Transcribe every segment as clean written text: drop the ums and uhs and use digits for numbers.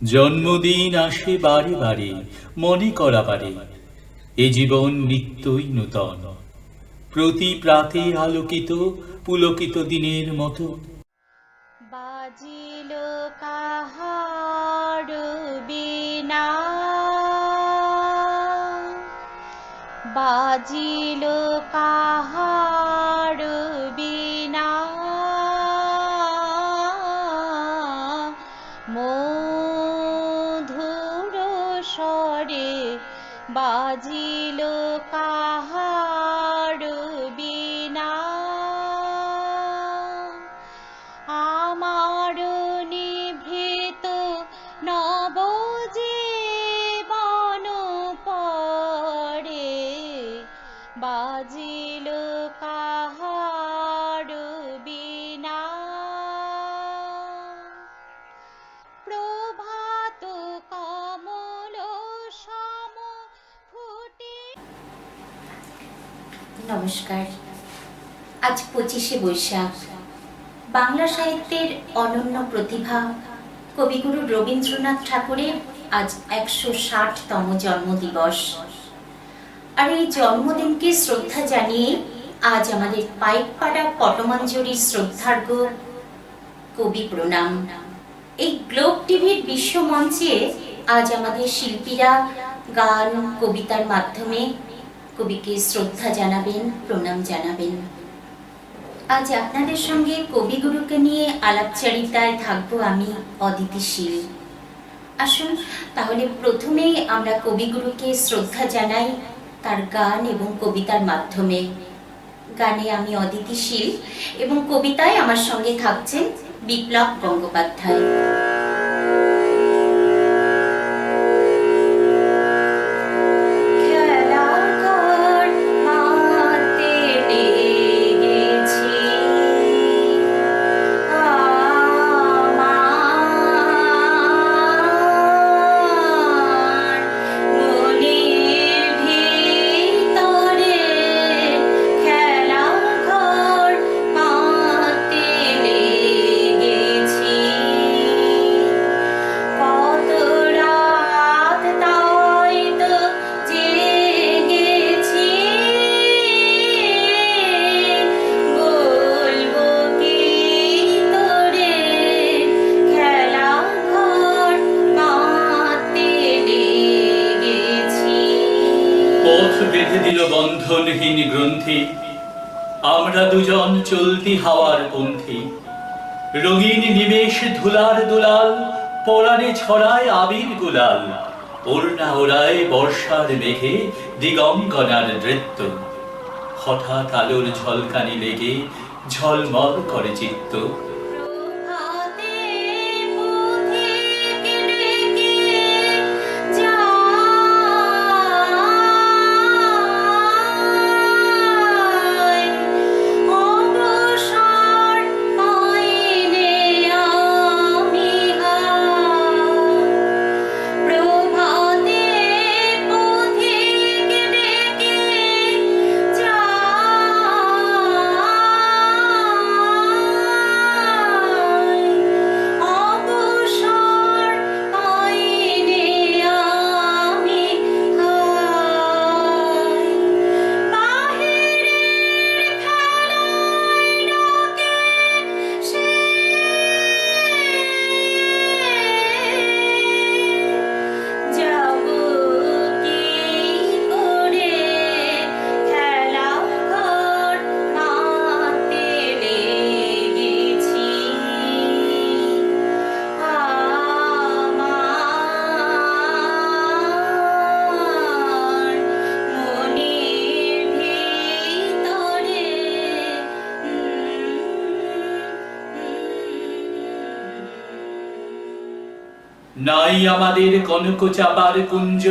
জন্মদিন আসে বারে বারে, মনে করা পারে এ জীবন নিত্যই নূতন। প্রতি প্রাতে আলোকিত পুলকিত দিনের মতো। বাজিল কাহার বীণা, বাজিল কাহার বীণা, মধুর স্বরে বাজিল কাহার বীণা। আমার নিভৃত নবজীবন পরে বাজিল কাহার বীণা। প্রভাত কমল সম ফুটে। নমস্কার। আজ 25শে বৈশাখ। বাংলা সাহিত্যের অনন্য প্রতিভা কবিগুরু রবীন্দ্রনাথ ঠাকুরের আজ 160তম জন্মদিবস। আর এই জন্মদিনকে শ্রদ্ধা জানিয়ে আজ আমাদের পাইকপাড়া পটমঞ্জরির শ্রদ্ধার্ঘ্য কবি প্রণাম। এই গ্লোব টিভির বিশ্বমঞ্চে আজ আমাদের শিল্পীরা গান কবিতার মাধ্যমে কবিকে শ্রদ্ধা জানাবেন, প্রণাম জানাবেন। আজ আপনাদের সঙ্গে কবিগুরুকে নিয়ে আলাপচারিতায় থাকবো আমি, অদিতিশীল। আসুন তাহলে প্রথমেই আমরা কবিগুরুকে শ্রদ্ধা জানাই তার গান এবং কবিতার মাধ্যমে। গানে আমি অদিতিশীল এবং কবিতায় আমার সঙ্গে থাকছেন বিপ্লব গঙ্গোপাধ্যায়। পথ বেঁধে দিল বন্ধনহীন গ্রন্থি, আমরা দুজন চলতি হাওয়ার পন্থী। রঙিন নিমেষ ধুলার দুলাল, পরাণে ছড়ায় আবির গুলাল। ওড়না ওড়ায় বর্ষার মেঘে দিগঙ্গনার নৃত্য। হঠাৎ আলোর ঝলকানি লেগে ঝলমল করে চিত্ত। নাই আমাদের কনক চাপার কুঞ্জ,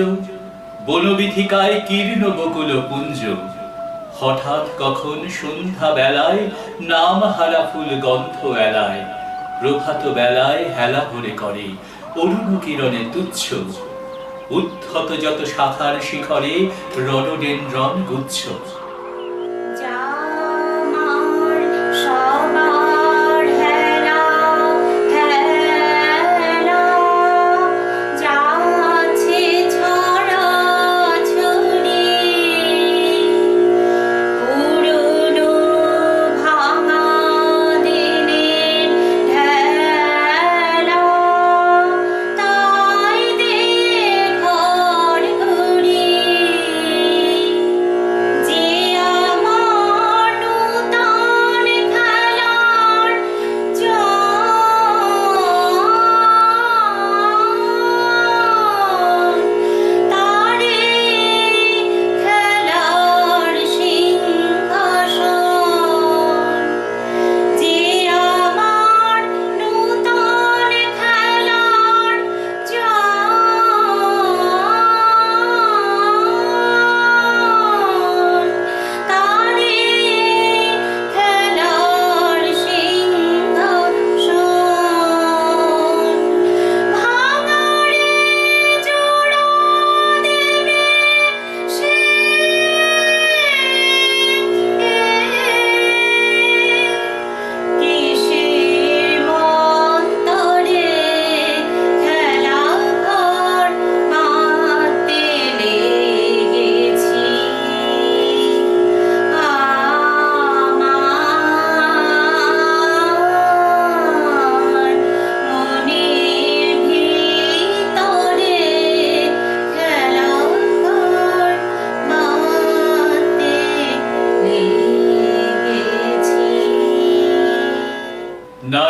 বনবিথিকায় কীর্ণ বকুল পুঞ্জ। হঠাৎ কখন সন্ধ্যা বেলায় নাম হারা ফুল গন্ধ এলায়। প্রভাত বেলায় হেলা ভরে করে অরুণ কিরণে তুচ্ছ। উদ্ধত যত শাখার শিখরে রডোডেনড্রন গুচ্ছ।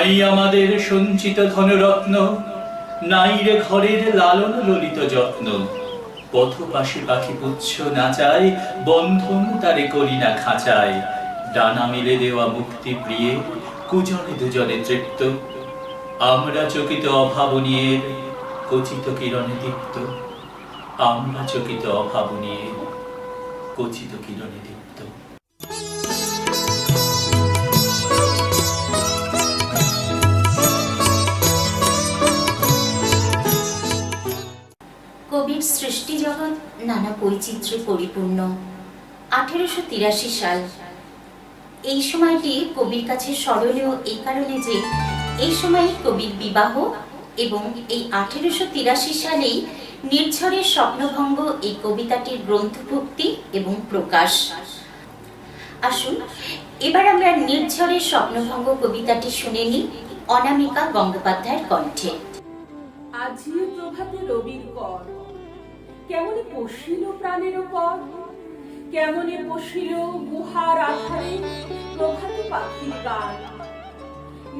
নাই আমাদের সঞ্চিত ধনরত্ন, নাই রে ঘরের লালন ললিত যত্ন। পথপাশে পাখি পুচ্ছ নাচায়, বন্ধন তারে করি না খাঁচায়। ডানা মেলে দেওয়া মুক্তি প্রিয়ে, কুজনে দুজনে তৃপ্ত। আমরা চকিত অভাবনীয়ের, কচিত কিরণে দীপ্ত। আমরা চকিত অভাবনীয়ের, কচিত কিরণে দীপ্ত। কবির সৃষ্টি জগৎ নানা বৈচিত্র্যে পরিপূর্ণ। 1883 সাল, এই সময়টি কবির কাছে স্মরণীয় এই কারণে যে এই সময়ে কবির বিবাহ এবং এই 1883 সালেই নির্ঝরের স্বপ্নভঙ্গ এই কবিতাটির গ্রন্থভুক্তি এবং প্রকাশ। আসুন এবার আমরা নির্ঝরের স্বপ্নভঙ্গ কবিতাটি শুনে নিই অনামিকা গঙ্গোপাধ্যায়ের কণ্ঠে। আজি প্রভাতে রবির কর, কেমনে পশিল প্রাণের পর, কেমনে পশিল গুহার আধারে প্রভাত পাখির গান।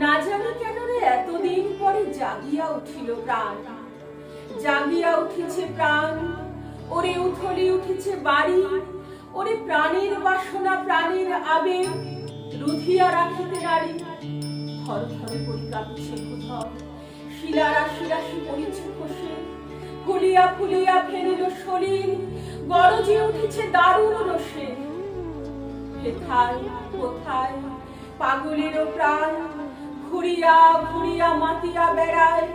না জানি কেন রে এতদিন পরে জাগিয়া উঠিল প্রাণ, জাগিয়া উঠিছে প্রাণ। ওরে উথলি উঠেছে বাড়ি, ওরে প্রাণের বাসনা প্রাণের আবেগ রুধিয়া রাখিতে নারী। থর থর করি কাঁপিছে কোথাও, শিলা রাশি রাশি পড়িছে খসে, ফুলিয়া ফুলিয়া ফেরিল শরীর, গরজে উঠেছে দারুণ রসে। হেথায় কোথায় পাগলেরও প্রাণ, ঘুরিয়া ঘুরিয়া মাতিয়া বেড়ায়।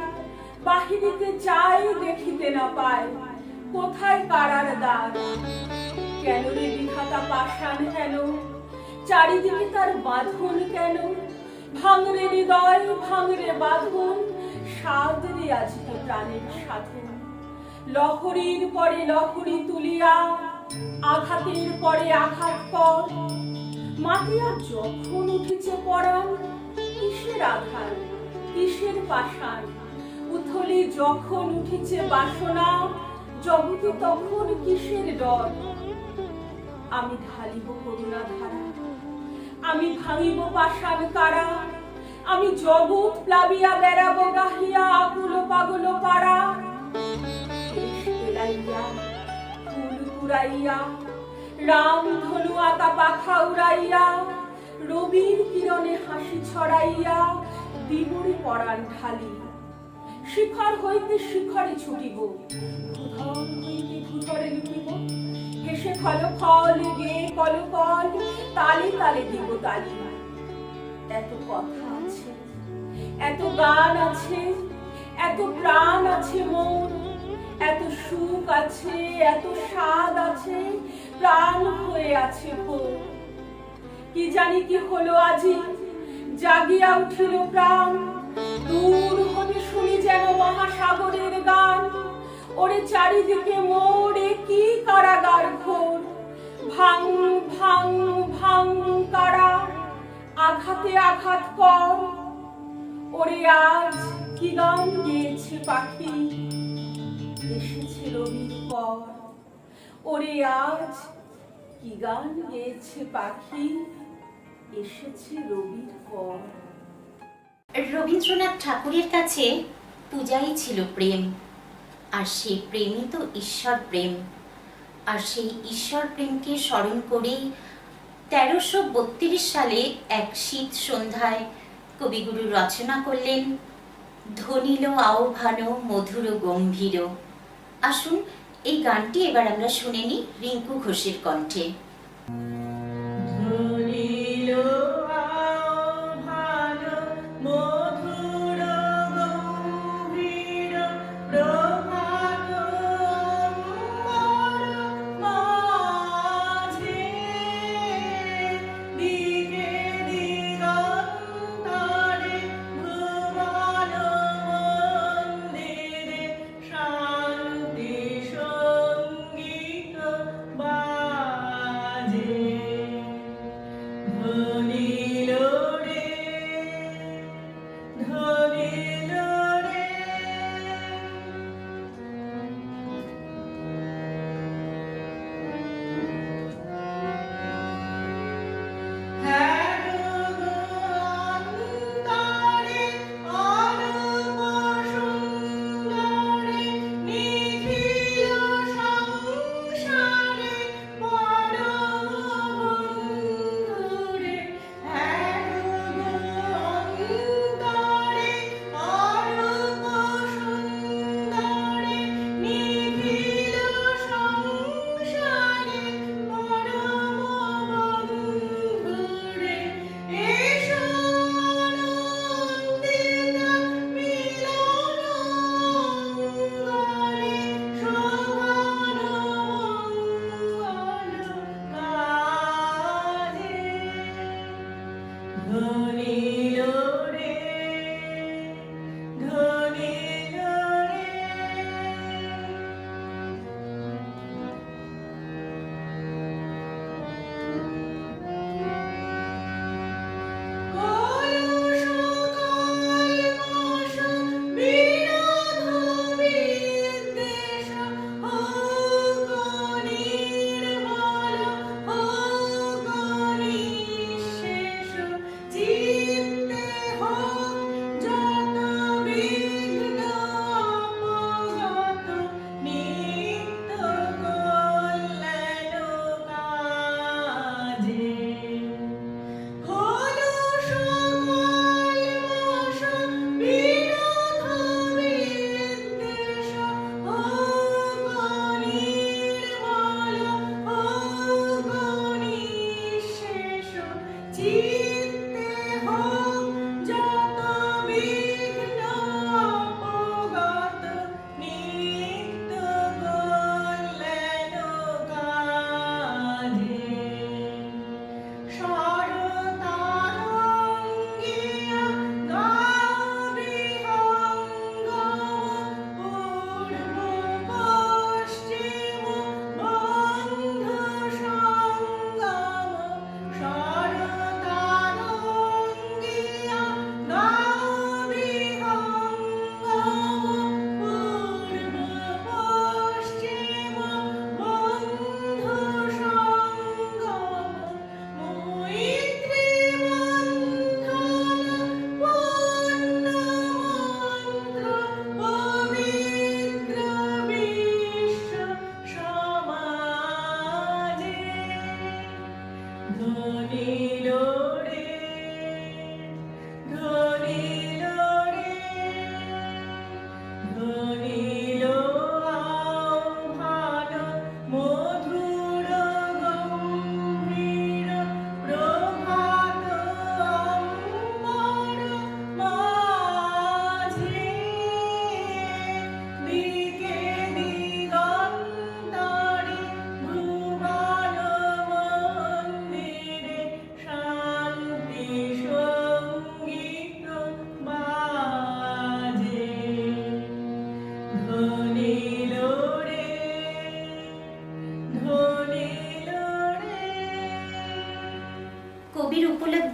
বাহিরিতে চাই দেখিতে না পায়, কোথায় কারার দ্বার। কেন রে বিধাতা পাষাণ হেন, চারিদিকে তার বাঁধন কেন। ভাঙরে হৃদয় ভাঙরে বাঁধন, সাধ রে আজকে প্রাণের সাধন। লহরীর পরে লহরী তুলিয়া, আঘাতের পরে আঘাত কর। মাতিয়া যখন উঠেছে পরাণ, কিসের আঘাত কিসের পাষাণ। উথলি যখন উঠেছে বাসনা, জগতে তখন কিসের ডর। আমি ঢালিব করুণা ধারা, আমি ভাঙিব পাষাণ কারা। আমি জগৎ প্লাবিয়া বেড়াবো গাহিয়া আকুল পাগল পাড়া। ফুল কুড়াইয়া, রাম ধনু আঁকা পাখা উড়াইয়া, রবির কিরণে হাসি ছড়াইয়া দিবরে পরাণ ঢালি। শিখর হইতে শিখরে ছুটিব, ভূধর হইতে ভূধরে লুটিব। হেসে ফল ফল গে কল কল, তালে তালে দিব তালি। এত কথা আছে, এত গান আছে, এত প্রাণ আছে মোর। এত সুখ আছে, এত স্বাদ আছে, প্রাণ হয়ে আছে ভোর। কি জানি কি হলো আজি, জাগিয়া উঠিল প্রাণ। দূর হতে শুনি যেন মহাসাগরের গান। ওরে চারিদিকে মোরে কি কারাগার ঘোর। ভাঙ ভাঙ ভাঙ কারা, আঘাতে আঘাত কর। ওরে আজ কি গান গেয়েছে পাখি, এসেছে রবির পর। ওরে আজ কি গান গেয়েছে পাখি, এসেছে রবির পর। রবীন্দ্রনাথ ঠাকুরের কাছে পূজাই ছিল প্রেম, আর সেই প্রেমই তো ঈশ্বর প্রেম। আর সেই ঈশ্বর প্রেমকে স্মরণ করেই 1332 সালে এক শীত সন্ধ্যায় কবিগুরু রচনা করলেন ধনিল আহ্বান মধুর গম্ভীর। আসুন এই গানটি এবার আমরা শুনে নিই রিঙ্কু ঘোষের কণ্ঠে। শান্তি সঙ্গীত বাজে।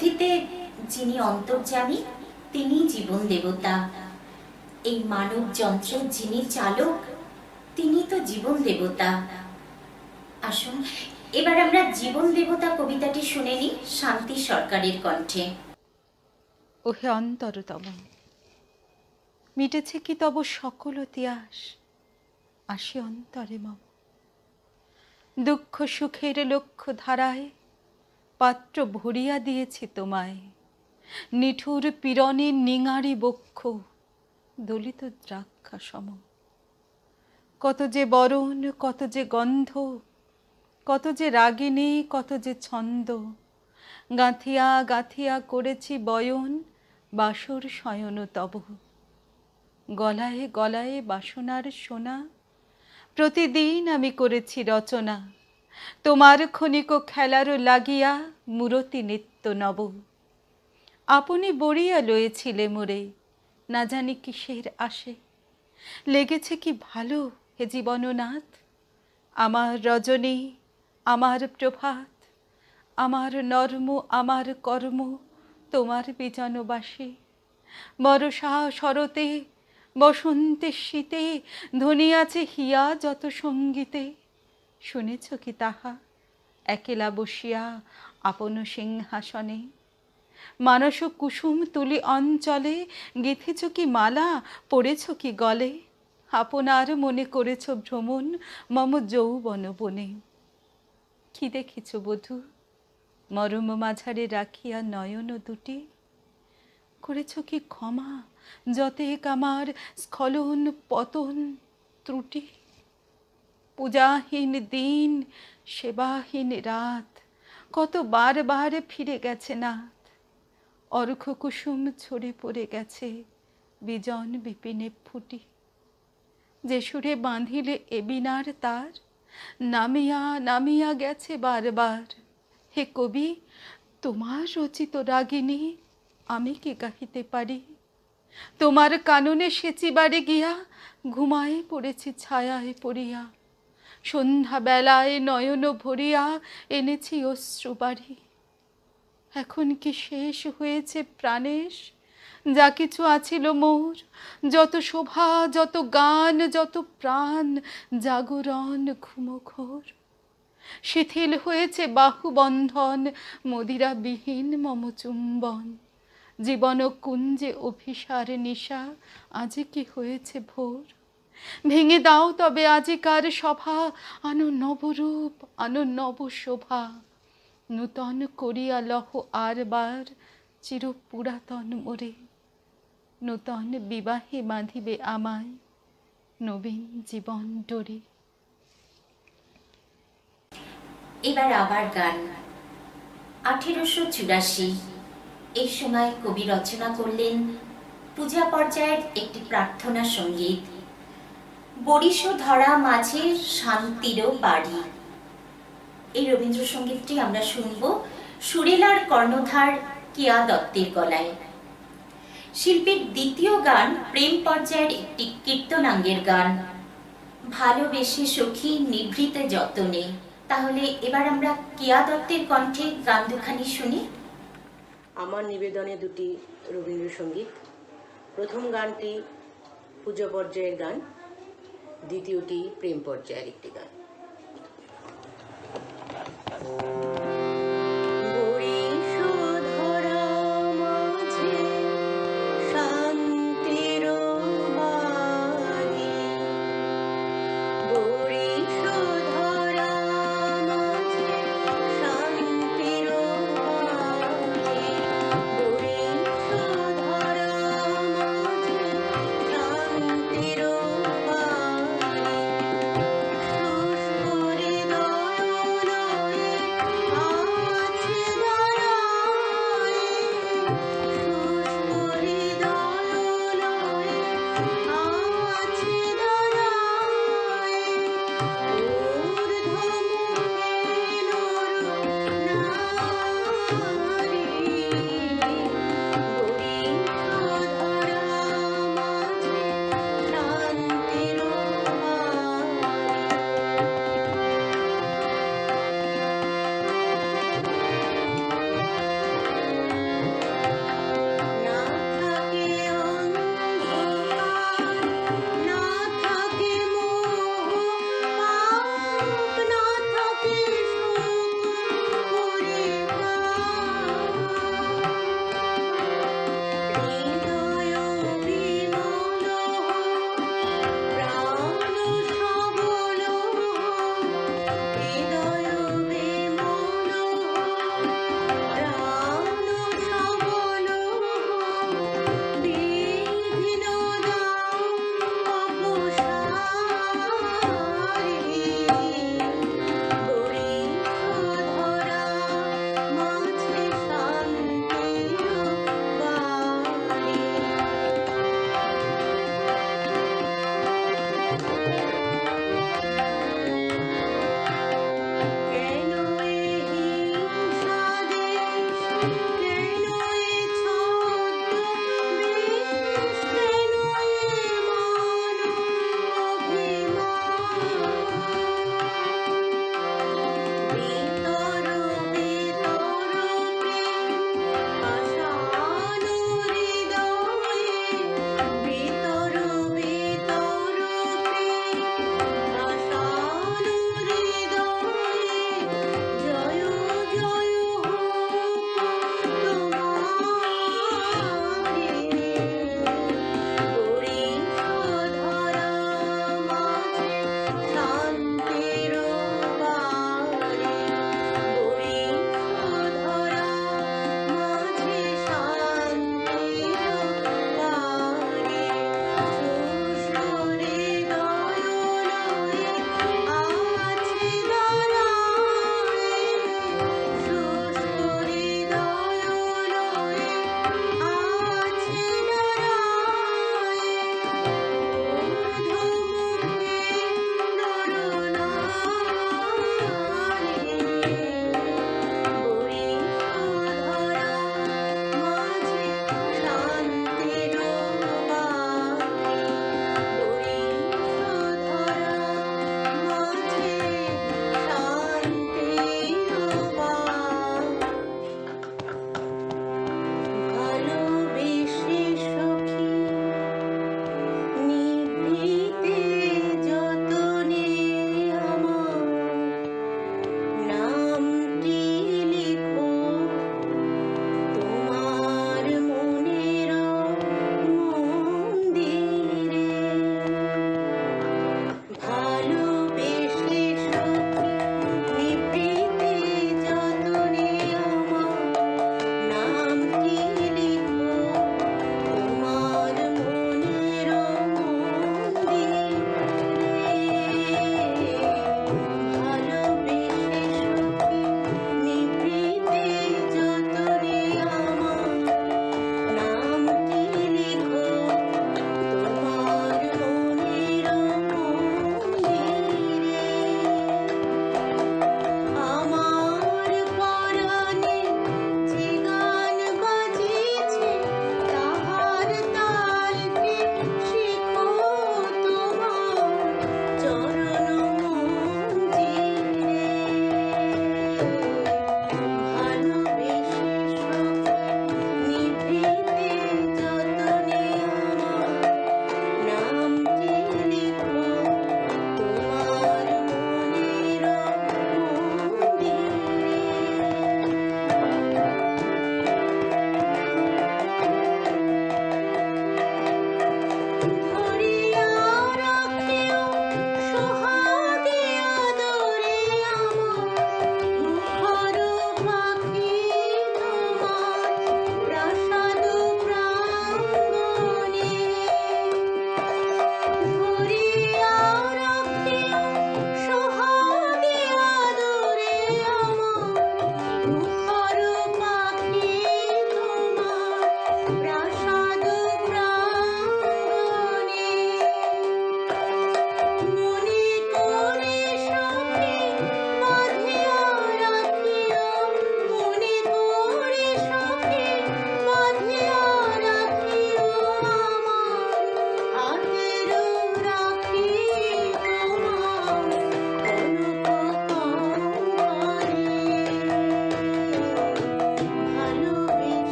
বুদ্ধিতে যিনি অন্তর্যামী তিনি জীবন দেবতা। এই মানব যন্ত্র যিনি চালক তিনি তো জীবন দেবতা। আসুন এবার আমরা জীবন দেবতা কবিতাটি শুনে নিই শান্তি সরকারের কণ্ঠে। ওহে অন্তরতম, মিটেছে কি তব সকল তিয়াস, আসি অন্তরে মম। দুঃখ সুখের লক্ষ্য ধারায় পাত্র ভরিয়া দিয়েছি তোমায়, নিঠুর পীড়নে নিঙারি বক্ষ দলিত দ্রাক্ষা সম। কত যে বরণ, কত যে গন্ধ, কত যে রাগিনী, কত যে ছন্দ, গাঁথিয়া গাঁথিয়া করেছি বয়ন বাসর শয়ন তব। গলায় গলায় বাসনার সোনা, প্রতিদিন আমি করেছি রচনা, তোমার ক্ষণিক খেলার লাগিয়া মূরতি নিত্য নব। আপনি বড়িয়া লয়েছিলে মোরে, না জানি কিসের আসে, লেগেছে কি ভালো হে জীবননাথ। আমার রজনী, আমার প্রভাত, আমার নর্ম, আমার কর্ম তোমার বিজনবাসী। বরষা শরতে, বসন্তে শীতে ধ্বনিয়াছে হিয়া যত সঙ্গীতে। শুনেছ কি তাহা একেলা বসিয়া আপন সিংহাসনে? মানস কুসুম তুলি অঞ্চলে গেঁথেছ কি মালা, পড়েছ কি গলে? আপনার মনে করেছ ভ্রমণ মম যৌবন বনে। কি দেখিছ বধূ মরম মাঝারে রাখিয়া নয়ন দুটি? করেছ কি ক্ষমা যতেক আমার স্খলন পতন ত্রুটি? পূজাহীন দিন, সেবাহীন রাত, কত বার বার ফিরে গেছে নাথ। অর্ঘ কুসুম ছড়ে পড়ে গেছে বিজন বিপিনে ফুটি। যে সুরে বাঁধিলে এ বিনার তার, নামিয়া নামিয়া গেছে বারবার। হে কবি, তোমার রচিত রাগিনী আমি কি গাহিতে পারি? তোমার কাননে সেচিবারে গিয়া ঘুমায়ে পড়েছি ছায়ায় পড়িয়া। সন্ধ্যা বেলায় নয়ন ভরিয়া এনেছি অশ্রু বাড়ি। এখন কি শেষ হয়েছে প্রাণেশ যা কিছু আছিল মোর? যত শোভা, যত গান, যত প্রাণ, জাগরণ ঘুমঘোর। শিথিল হয়েছে বাহুবন্ধন, মদিরাবিহীন মম চুম্বন। জীবন কুঞ্জে অভিসার নিশা, আজি কি হয়েছে ভোর। ভেঙে দাও তবে আজিকার সভা, আনো নবরূপ, আনো নব শোভা। নূতন করিয়া লহ আর বার চির পুরাতন মোরে। নূতন বিবাহে বাঁধিবে আমায় নবীন জীবন ডোরে। এবার আবার গান। 1884 এই সময় কবি রচনা করলেন পূজা পর্যায়ের একটি প্রার্থনা সঙ্গীত, বরিশ ধরা মাঝে শান্তিরও বাড়ি। এই রবীন্দ্রসঙ্গীতটি আমরা শুনব সুরেলার কর্ণধার কেয়া দত্তের গলায়। শিল্পীর দ্বিতীয় গান প্রেম পর্যায়ের একটি কীর্তনাঙ্গের গান, ভালোবেসে সখী নিভৃতে যতনে। তাহলে এবার আমরা কেয়া দত্তের কণ্ঠে গান দুখানি শুনি। আমার নিবেদনে দুটি রবীন্দ্রসঙ্গীত। প্রথম গানটি পূজা পর্যায়ের গান, দ্বিতীয়টি প্রেম পর্যায়ের একটি গান।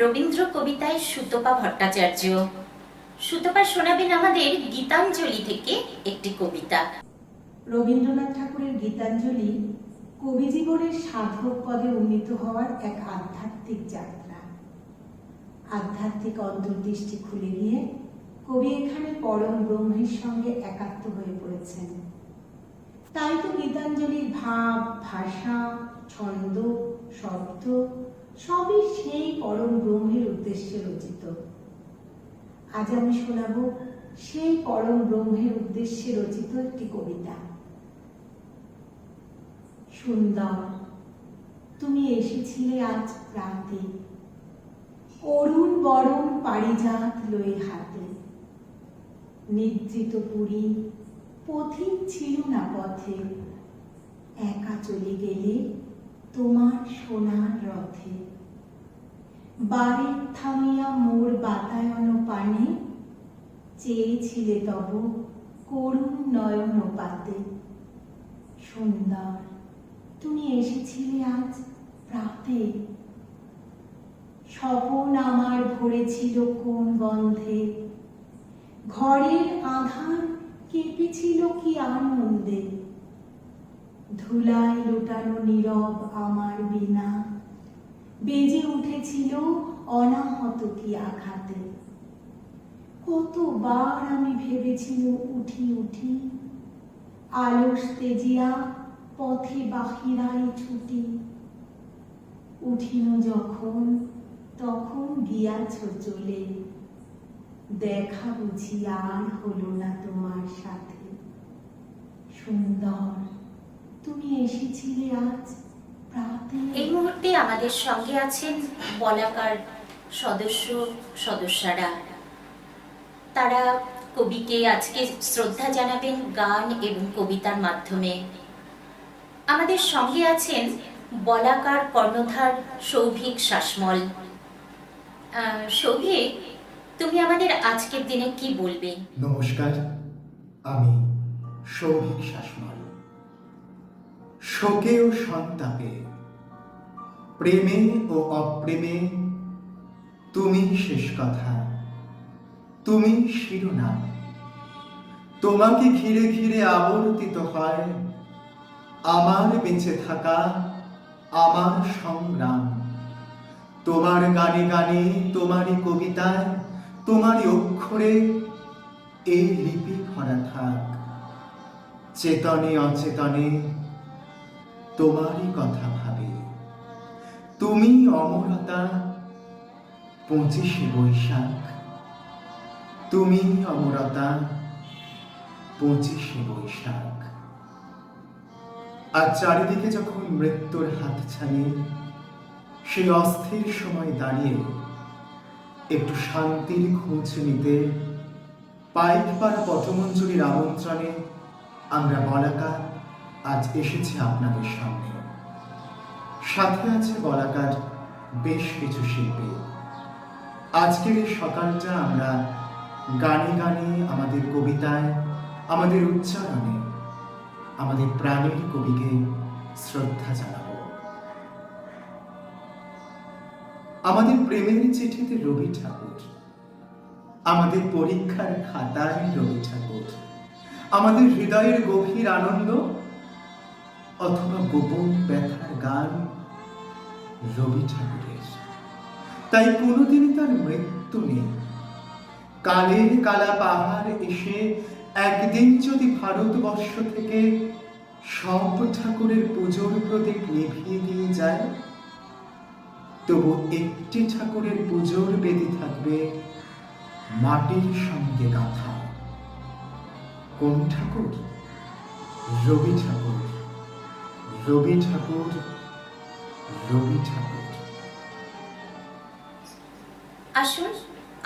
রবীন্দ্র কবিতায় সুতপা ভট্টাচার্য। সুতপা শোনাবেন আমাদের গীতাঞ্জলি থেকে একটি কবিতা। রবীন্দ্রনাথ ঠাকুরের গীতাঞ্জলি কবি জীবনের সাধক পদে উন্নীত হওয়ার এক আধ্যাত্মিক যাত্রা। আধ্যাত্মিক অন্তর্দৃষ্টি খুলে গিয়ে কবি এখানে পরম ব্রহ্মের সঙ্গে একাত্ম হয়ে পড়েছেন। তাই তো গীতাঞ্জলির ভাব, ভাষা, ছন্দ, শব্দ সবই সেই পরম ব্রহ্মের উদ্দেশ্যে রচিত। আজ আমি শোনাব সেই পরম ব্রহ্মের উদ্দেশ্যে রচিত একটি কবিতা। সুন্দর, তুমি এসেছিলে আজ রাতে, অরুণ বরণ পারিজাত লয়ে হাতে। নিদ্রিত পুরী পথিক ছিল না পথে, একা চলে গেলে তোমার সোনার রথে। বাড়ির থামিয়া মোর বাতায়ন পানে, চেয়েছিলে তব করুণ নয়ন পাতে। সুন্দর, তুমি এসেছিলে আজ প্রাতে, স্বপন আমার ভরেছিল কোন গন্ধে। ঘরের আধার কেঁপেছিল কি আনন্দে, ধুলায় লোটানো নীরব আমার বীণা বেজে উঠেছিল অনাহত কি আঘাতে। কতবার আমি ভেবেছিল উঠি উঠি, আলস তেজিয়া পথে বাহিরাই ছুটি। উঠিন যখন তখন গিয়াছ চলে, দেখা বুঝি আর হলো না তোমার সাথে। সুন্দর, তুমি এসেছিলে আজ প্রাতে। এই মুহূর্তে আমাদের সঙ্গে আছেন বলাকার সদস্যরা। তারা কবিকে আজকে শ্রদ্ধা জানাবেন গান এবং কবিতার মাধ্যমে। আমাদের সঙ্গে আছেন বলাকার কর্ণধার সৌভিক শাসমল। সৌভিক, তুমি আমাদের আজকের দিনে কি বলবে? নমস্কার, আমি সৌভিক শাসমল। শোকে ও সন্তাপে, প্রেমে ও অপ্রেমে তুমি শেষ কথা, তুমি শিরোনাম। তোমাকে ঘিরে ঘিরে আবর্তিত হয় আমার বেঁচে থাকা, আমার সংগ্রাম। তোমার গানে গানে, তোমারই কবিতায়, তোমারই অক্ষরে এই লিপি ভরা থাক। চেতনে অচেতনে তোমারই কথা ভাবে। তুমি অমরতা, 25শে বৈশাখ। তুমি অমরতা, 25শে বৈশাখ। আর চারিদিকে যখন মৃত্যুর হাতছানি, সেই অস্থির সময় দাঁড়িয়ে একটু শান্তির খোঁজ নিতে পাইকপাড়া পথমঞ্জুরির আমন্ত্রণে আমরা বলাকার আজ এসেছি আপনাদের সামনে। সাথে আছে বলাকার বেশ কিছু শিল্পী। আজকের এই সকালটা আমরা গানে গানে, আমাদের কবিতায়, আমাদের উচ্চারণে আমাদের প্রাণের কবিকে শ্রদ্ধা জানাব। আমাদের প্রেমের চিঠিতে রবি ঠাকুর, আমাদের পরীক্ষার খাতায় রবি ঠাকুর, আমাদের হৃদয়ের গভীর আনন্দ অথবা গোপন ব্যথার গান রবি ঠাকুরের। তাই কোনোদিনই তার মৃত্যু নেই। কালের কালা পাহাড় এসে একদিন যদি ভারতবর্ষ থেকে সব ঠাকুরের পুজোর প্রদীপ নিভিয়ে দিয়ে যায়, তবু একটি ঠাকুরের পুজোর বেদি থাকবে মাটির সঙ্গে গাঁথা। কোন ঠাকুর? রবি ঠাকুর, রবি ঠাকুর, রবি ঠাকুর। আসুন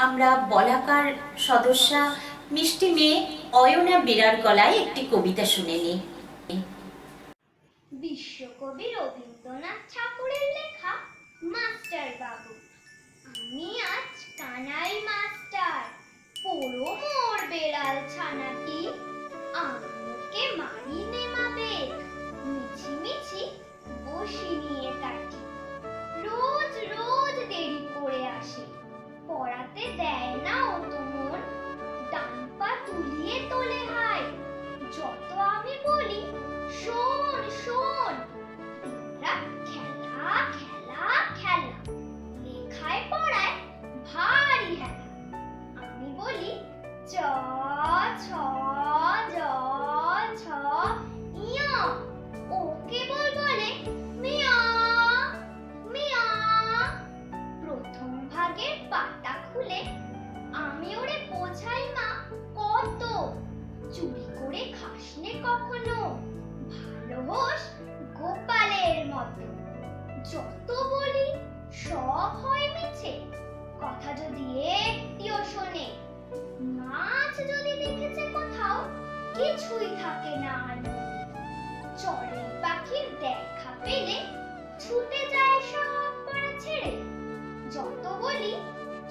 আমরা বলাকার সদস্যা মিষ্টি মেয়ে অয়না বেরার গলায় একটি কবিতা শুনে নিই। বিশ্বকবি রবীন্দ্রনাথ ঠাকুরের লেখা মাস্টার বাবু। আমি আজ কানাই মাস্টার, পোড়ো মোর বেড়াল ছানাটি, আমাকে মারি নেমাবে, মিছি মিছি বসি নিয়ে কাটি। রোজ রোজ দেরি করে আসে, কখনো ভালো হোস গোপালের মতো। যত বলি সব হয় মিছে, কথা যদি একটিও শোনে। মাছ যদি দেখেছে কোথাও, কিছুই থাকে না আর মনে। চড়ের পাখির দেখা পেলে ছুটে যায় সব পড়া ছেড়ে। যত বলি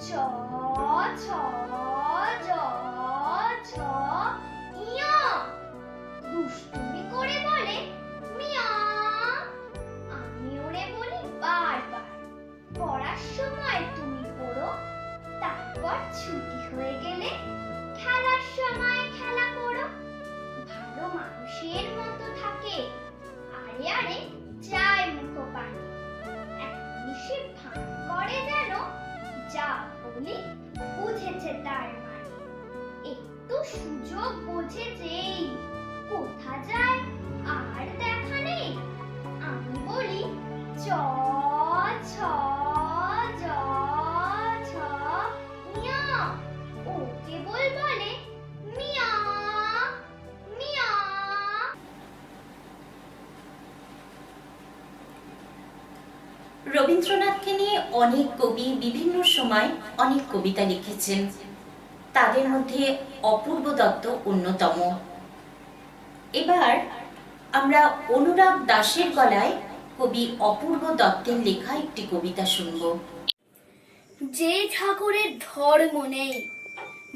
চ ছ জ ছ ইয়, দুষ্টুমি করে বলে মিয়া। আমি ওরে বলি বারবার, পড়ার সময় তুমি পড়ো, তারপর ছুটি হয়ে গেলে খেলার সময় খেলা করো। ভালো মানুষের মতো থাকে, আরে আরে যায় মুখ পানে। এখনই সে ভান করে যেন যা বলি বুঝেছে তার মানে। একটু সুযোগ বোঝে যেই কোথা যায় আর দেখা নেই। আমি বলি চ ছ জ ছ ইয়া, ও কেবল বলে মিয়া মিয়া। রবীন্দ্রনাথকে নিয়ে অনেক কবি বিভিন্ন সময় অনেক কবিতা লিখেছেন। তাদের মধ্যে অপূর্ব দত্ত অন্যতম। এবার আমরা অনুরাগ দাসের গলায় কবি অপূর্ব দত্তের লেখা একটি কবিতা শুনব। যে ঠাকুরের ধর্ম নেই,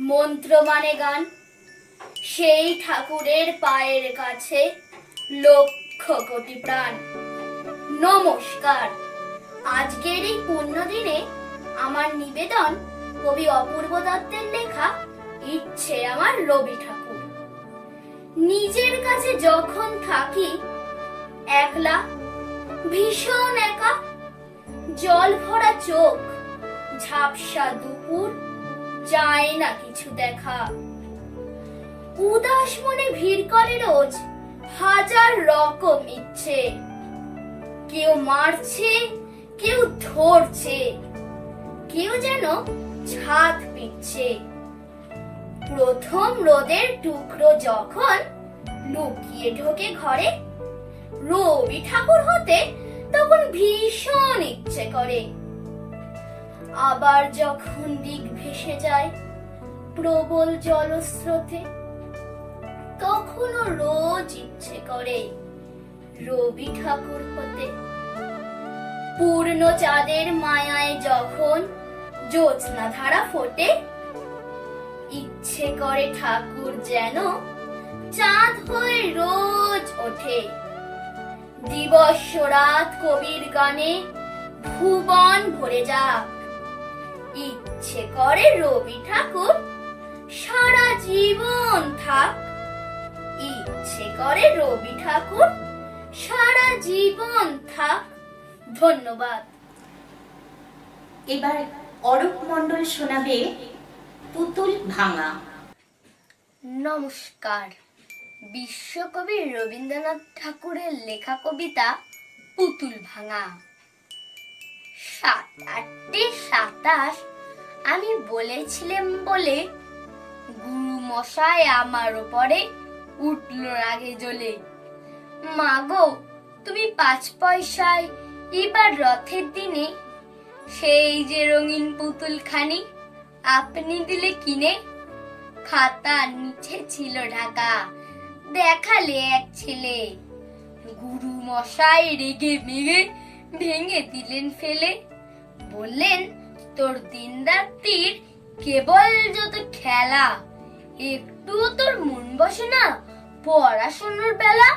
মন্ত্র মানে গান, সেই ঠাকুরের পায়ের কাছে লক্ষ কোটি প্রাণ। নমস্কার। আজকের এই পুণ্য দিনে আমার নিবেদন কবি অপূর্ব দত্তের লেখা ইচ্ছে আমার রবি ঠাকুর। নিজের কাছে যখন থাকি একলা, ভীষণ একা, জল ভরা চোখ, ঝাপসা দুপুর, যায় না কিছু দেখা। উদাস মনে ভিড় করে রোজ হাজার রকম ইচ্ছে। কেউ মারছে, কেউ ধরছে, কেউ যেন ছাদ পিটছে। প্রথম রোদের টুকরো যখন লুকিয়ে ঢোকে ঘরে, রবি ঠাকুর হতে তখন ভীষণ ইচ্ছে করে। আবার যখন দিক ভেসে যায় প্রবল জলস্রোতে, তখনও রোজ ইচ্ছে করে রবি ঠাকুর হতে। পূর্ণ চাঁদের মায়ায় যখন জ্যোৎস্না ধারা ফোটে, ইচ্ছে করে ঠাকুর যেন চাঁদ হয়ে রোজ ওঠে। দিবস রাত কবির গানে ভুবন ভরে যাক, ইচ্ছে করে রবি ঠাকুর সারা জীবন থাক। ইচ্ছে করে রবি ঠাকুর সারা জীবন থাক। ধন্যবাদ। এবার অরূপ মণ্ডল শোনাবে পুতুল ভাঙা। নমস্কার। বিশ্বকবি রবীন্দ্রনাথ ঠাকুরের লেখা কবিতা পুতুল ভাঙা। 7-8-27 আমি বলেছিলাম বলে গুরু মশাই আমার উপরে উঠল রাগে জ্বলে। মাগো তুমি 5 পয়সায় এবার রথের দিনে সেই যে রঙিন পুতুল খানি আপনি দিলে কিনে। খাতার নিচে ছিল ঢাকা, দেখালে এক ছেলে। গুরু মশাই রেগে মেগে ভেঙে দিলেন ফেলে। বললেন তোর দিন রাত্রির কেবল যত খেলা, একটু তোর মন বসে না পড়াশোনার বেলা।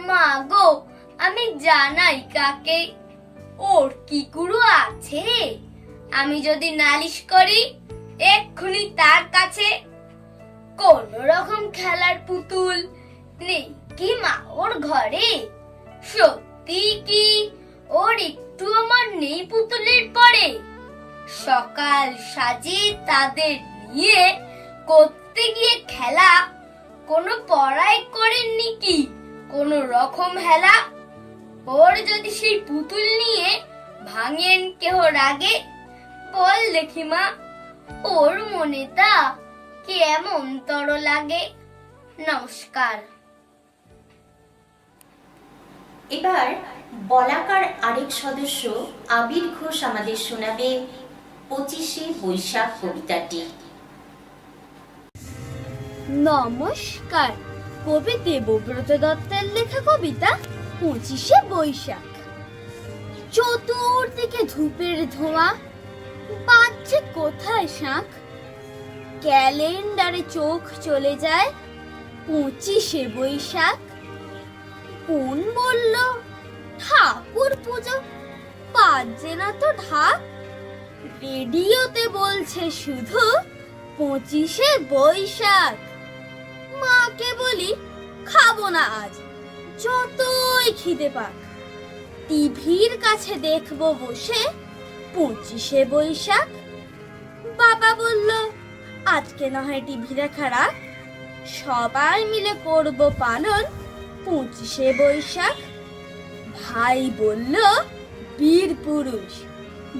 মা গো আমি জানাই কাকে, ওর কি গুরু আছে? আমি যদি নালিশ করি এক্ষুনি তার কাছে। কোন রকম খেলার পুতুল নেই কি মা ওর ঘরে? সত্যি কি ওর একটু আমার নেই পুতুলের পরে? সকাল সাজে তাদের নিয়ে করতে গিয়ে খেলা, কোনো পড়াই করেননি কি কোন রকম হেলা? ওর যদি সেই পুতুল নিয়ে ভাঙেন কেহ রাগে, বল দেখি মা ওর মনে তা কেমন তর লাগে। নমস্কার। এবার বলাকার আরেক সদস্য আবির ঘোষ আমাদের শোনাবে 25শে বৈশাখ কবিতাটি। নমস্কার, কবি দেবব্রত দত্তের লেখা কবিতা 25শে বৈশাখ। চতুর্দিকে ধূপের ধোঁয়া, বাজছে কোথায় শাঁখ, ক্যালেন্ডারে চোখ চলে যায় 25শে বৈশাখ। কোন বলল ঠাকুর পুজো, বাজছে না তো ঢাক, রেডিওতে বলছে শুধু 25শে বৈশাখ। মাকে বলি খাবো না আজ, যতই খিদে পাক, টিভির কাছে দেখবো বসে 25শে বৈশাখ। বাবা বলল আজকে না হয় টিভি দেখা রাখ, সবাই মিলে করব পালন 25শে বৈশাখ। ভাই বলল বীর পুরুষ,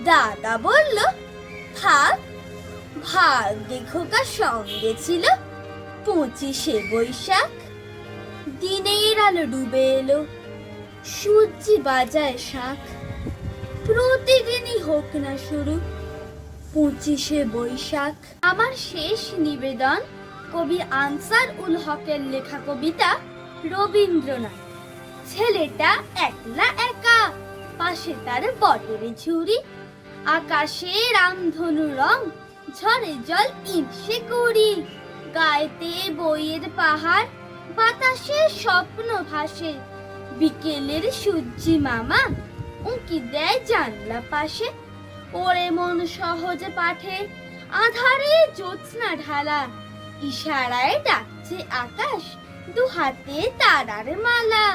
দাদা বলল থাক, ভাগ্যে খোকা সঙ্গে ছিল 25শে বৈশাখ। দিনের আলো ডুবে এলো, সূর্য বাজায় শাঁখ, প্রতিদিনই হোক না শুরু 25শে বৈশাখ। আমার শেষ নিবেদন কবি আনসার উল হকের লেখা কবিতা রবীন্দ্রনাথ। ছেলেটা একলা একা, পাশে তার বটের ঝুড়ি, আকাশে রামধনু রং, ঝড়ে জল ইচ্ছে করি, গায়েতে বইয়ের পাহাড়, বাতাসে স্বপ্ন ভাসে, বিকেলের সূর্যি মামা উঁকি দেয় জানলা পাশে, ওরে মন সহজে পাঠে, আধারে জ্যোৎস্না ঢালা, ইশারায় ডাকছে আকাশ, দু হাতে তারার মালা,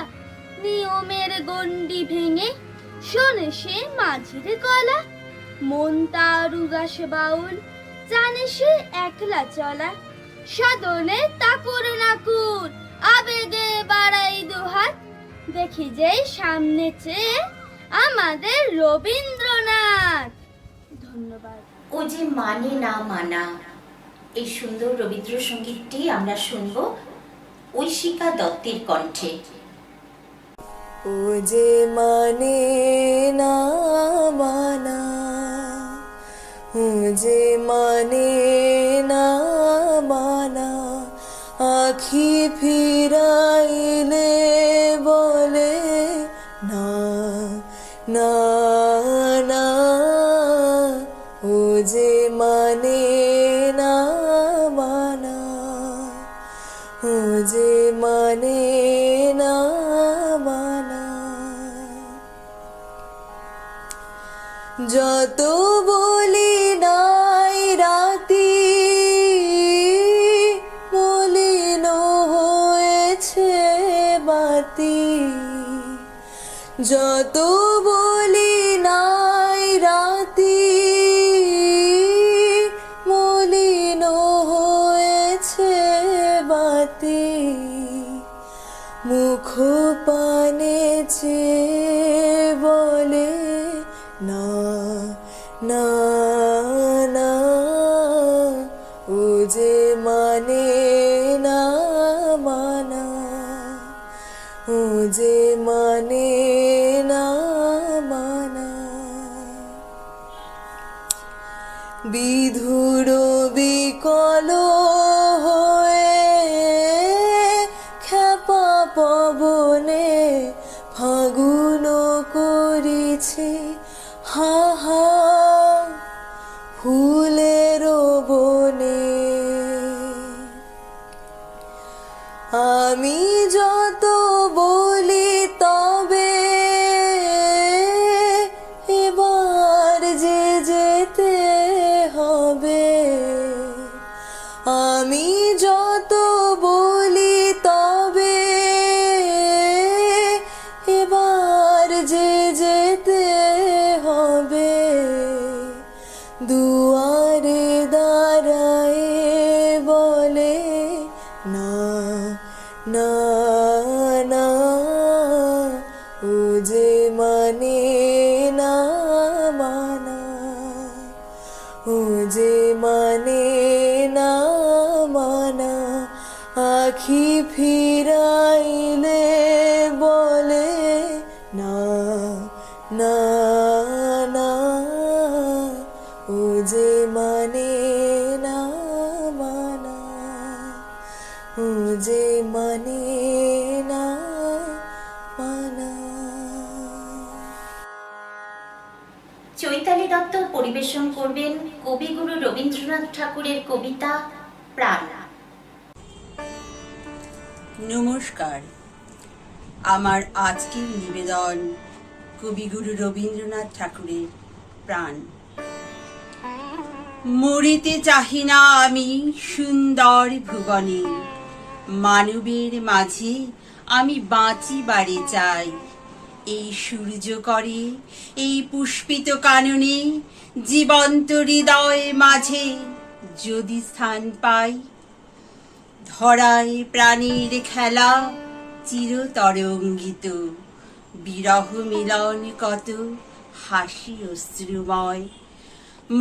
নিয়মের গণ্ডি ভেঙে শোনে সে মাঝির গলা, মন তার উদাস বাউল, জানে সে একলা চলা, সাধনে তাকুর নাকুর, আবেগে বাড়াই দুহাত, দেখি যেই সামনে চেয়ে আমাদের রবীন্দ্রনাথ। ধন্যবাদ। ও যে মানে না মানা, এই সুন্দর রবীন্দ্রসঙ্গীতটি আমরা শুনব ঐশিকা দত্তের কণ্ঠে। ও যে মানে না মানা, ও যে মানে না মানা, আখি ফিরাইলে বলে না না না, ও যে মানে না মানা, ও যে মানে না মানা। যত বলি নাই রাতি, মলিন হয়েছে বাতি, যত বলি নাই রাতি, মলিন হয়েছে বাতি, মুখ পানে চেয়ে বলে না না না, ও যে মানে না মানা, ও যে মানে না মানা। বিধুর বিকল হয়ে খেপা পবনে ফাগুন করিছে হা হা ফুলের বনে, আমি যত বলি তবে এবার যে যেতে হবে, আমি যত বলি তবে পরিবেশন করবেন কবিগুরু রবীন্দ্রনাথ ঠাকুরের কবিতা প্রাণ। নমস্কার, আমার আজকের নিবেদন কবিগুরু রবীন্দ্রনাথ ঠাকুরের প্রাণ। মরিতে চাহি না আমি সুন্দর ভুবনে, মানবের মাঝে আমি বাঁচিবারে চাই। এই সূর্য করে এই পুষ্পিত কাননে, জীবন্ত হৃদয় মাঝে যদি স্থান পাই। ধরায় প্রাণীর খেলা চিরতরঙ্গিত, বিরহ মিলন কত হাসি অশ্রুময়।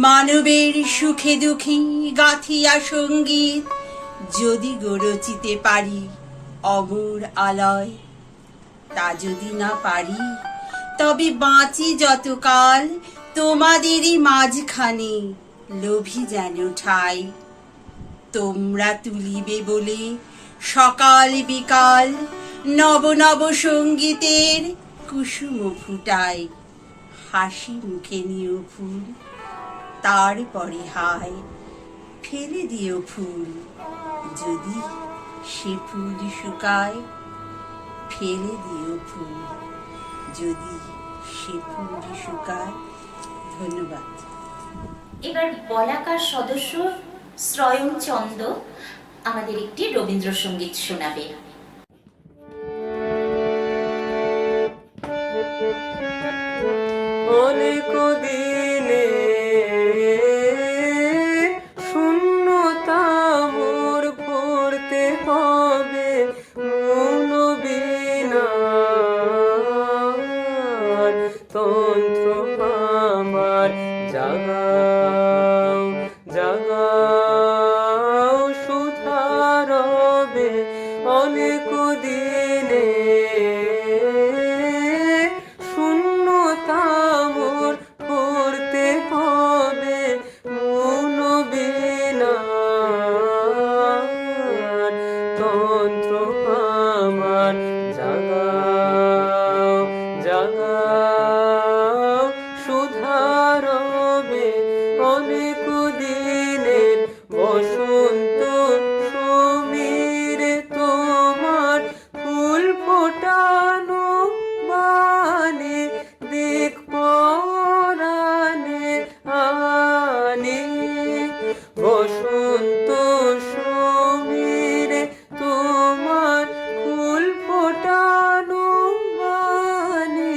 মানবের সুখে দুঃখে গাথিয়া সঙ্গীত, যদি গরচিতে পারি অমর আলয়। তা যদি না পারি তবে বাঁচি যতকাল, তোমাদেরই মাঝখানে লোভী যেন ঠাই। তোমরা তুলিবে বলে সকাল বিকাল, নব নব সঙ্গীতের কুসুম ফুটায়। হাসি মুখে নিও ফুল, তারপরে হায় ফেলে দিও ফুল, যদি সে ফুল শুকায়। ফেলে দিও ফুল, যদি সে ফুল শুকায়। ধন্যবাদ। এবার বলাকার সদস্য শ্রয়ণ চন্দ আমাদের একটি রবীন্দ্রসঙ্গীত শোনাবে। অনেক দিনে শূন্যতা মোর ভরতে হবে, মন বিনা তন্ত্র আমার জাগাও জাগাও সুধারবে। অনেক দিনে শূন্যতা মোর ভরতে হবে, মন বিনা তন্ত্র আমার জাগাও জাগাও সুধারবে। অনেক দিনের বসন্ত সমীরে তোমার ফুল ফোটানো বানে, দেখ পরাণে আনে। বসন্ত সমীরে তোমার ফুল ফোটানো বানে,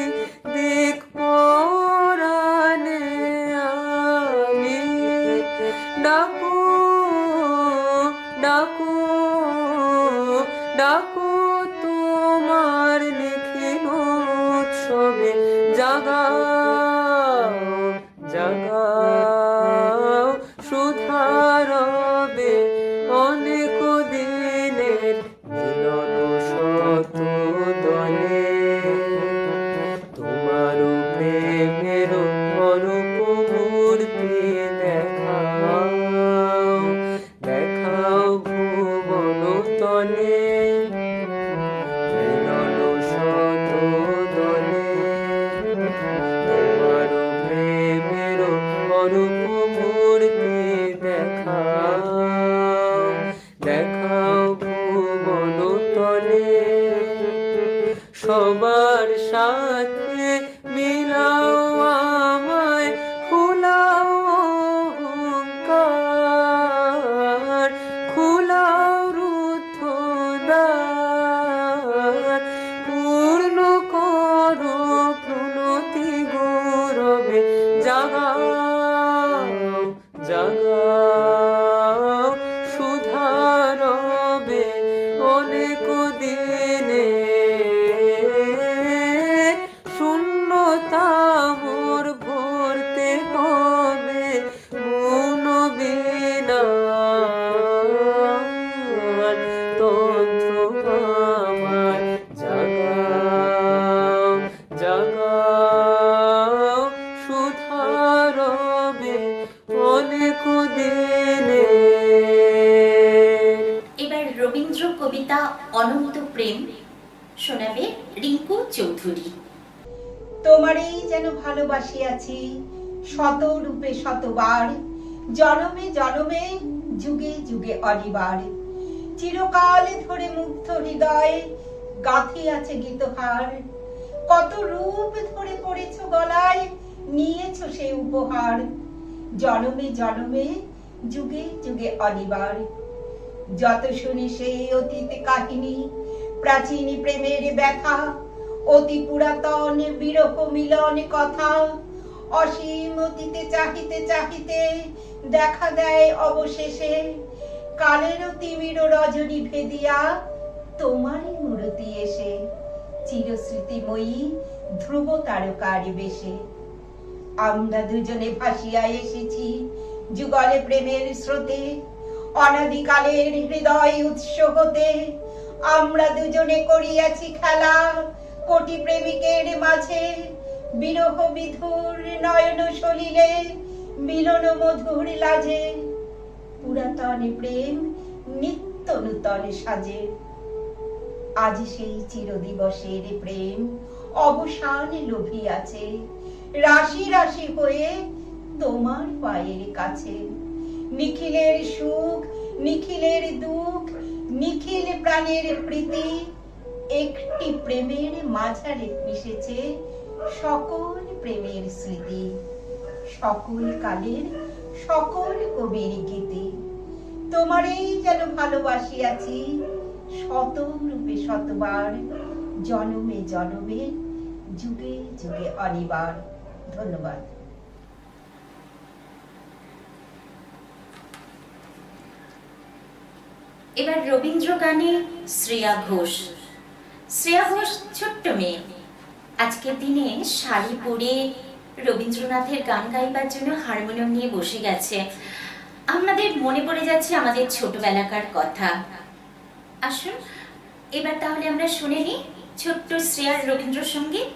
দেখ পরাণে আনে। ডাকো ডাকো ডাকো তোমার নিখিল উৎসবে, জাগাও জাগাও সুধারবে। অনেক দিনের মিলন শত দলে, তোমার প্রেমের অরূপ মূর্তি দেখাও দেখাও ভুবন তলে। মিলন শত দলে, তোমার প্রেমের অরূপ মূর্তি দেখাও দেখাও ভুবন তলে। সবার সাথে মিলাও আমায়, খুলাও অহংকার, খুলাও রুদ্ধ দ্বার। পূর্ণ করো প্রণতি গৌরবে, জাগাও জাগাও সুধারবে। অনেক দিনে শূন্যতা মোর ভরতে হবে, মন বিনা তন্ত্র আমার জাগাও জাগাও সুধারবে। অনেক দিনে। এবার রবীন্দ্র কবিতা অনন্ত প্রেম শোনাবে রিঙ্কু চৌধুরী। তোমারেই যেন ভালোবাসিয়াছি শত রূপে শতবার, জনমে জনমে যুগে যুগে অনিবার। চিরকাল ধরে মুগ্ধ হৃদয় গাথি আছে গীতহার। কত রূপ ধরে পড়েছ গলায়, নিয়েছ সে উপহার। জনমে জনমে যুগে যুগে অনিবার। যত শুনি সেই অতীত কাহিনী, প্রাচীন প্রেমের ব্যথা, অতি পুরাতন বিরহ মিলন কথা। অসীম অতীতে চাহিতে চাহিতে দেখা দেয় অবশেষে, কালের তিমির রজনী ভেদিয়া তোমারই মূরতি এসে। চিরস্মৃতিময়ী ধ্রুব তারকার বেশে। আমরা দুজনে ভাসিয়া এসেছি যুগলে প্রেমের স্রোতে, অনাদিকালের হৃদয় উৎস হতে। আমরা দুজনে করিয়াছি খেলা কোটি প্রেমিকের মাঝে, বিরহ বিধুর নয়ন সলিলে মিলন মধুর লাজে। পুরাতন প্রেম নিত্য নূতন সাজে। আজ সেই চিরদিবসের প্রেম অবসান লোভিয়াছে, রাশি রাশি হয়ে তোমার পায়ের কাছে। নিখিলের সুখ নিখিলের দুঃখ, নিখিল প্রাণের প্রীতি, একটি প্রেমের মাঝারে মিশেছে সকল প্রেমের স্মৃতি। সকল কালের সকল কবির গীতি, তোমারেই যেন ভালোবাসিয়াছি শত রূপে শতবার, জনমে জনমে যুগে যুগে অনিবার। ধন্যবাদ। এবার রবীন্দ্র গানে শ্রেয়া ঘোষ। শ্রেয়া ঘোষ ছোট্ট মেয়ে, আজকের দিনে শাড়ি পরে রবীন্দ্রনাথের গান গাইবার জন্য হারমোনিয়াম নিয়ে বসে গেছে। আমাদের মনে পড়ে যাচ্ছে আমাদের ছোটবেলাকার কথা। আসুন এবার তাহলে আমরা শুনে নিই ছোট্ট শ্রেয়ার রবীন্দ্রসঙ্গীত।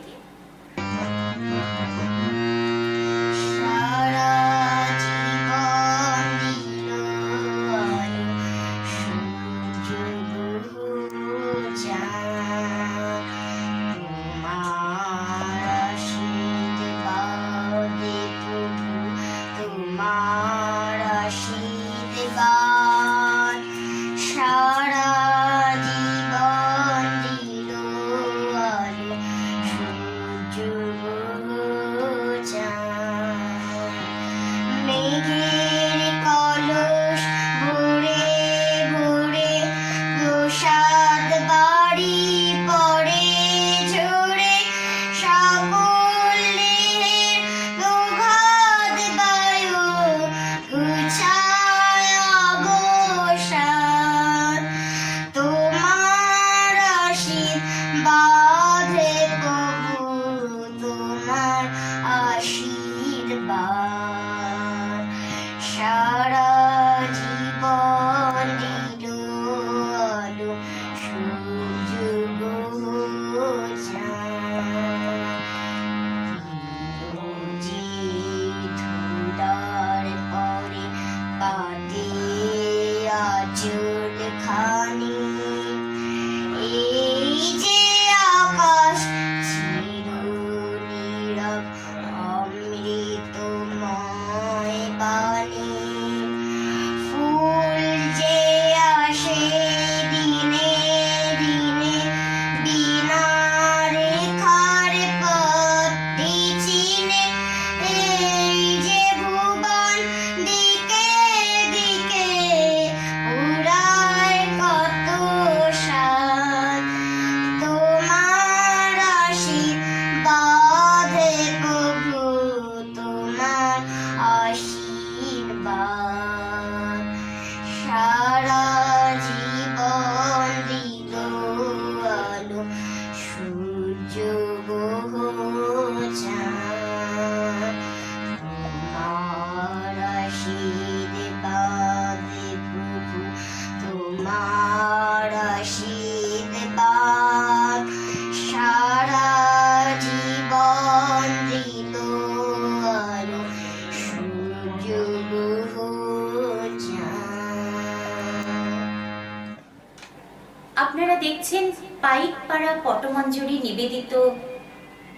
আপনারা দেখছেন পাইকপাড়া পটমঞ্জরি নিবেদিত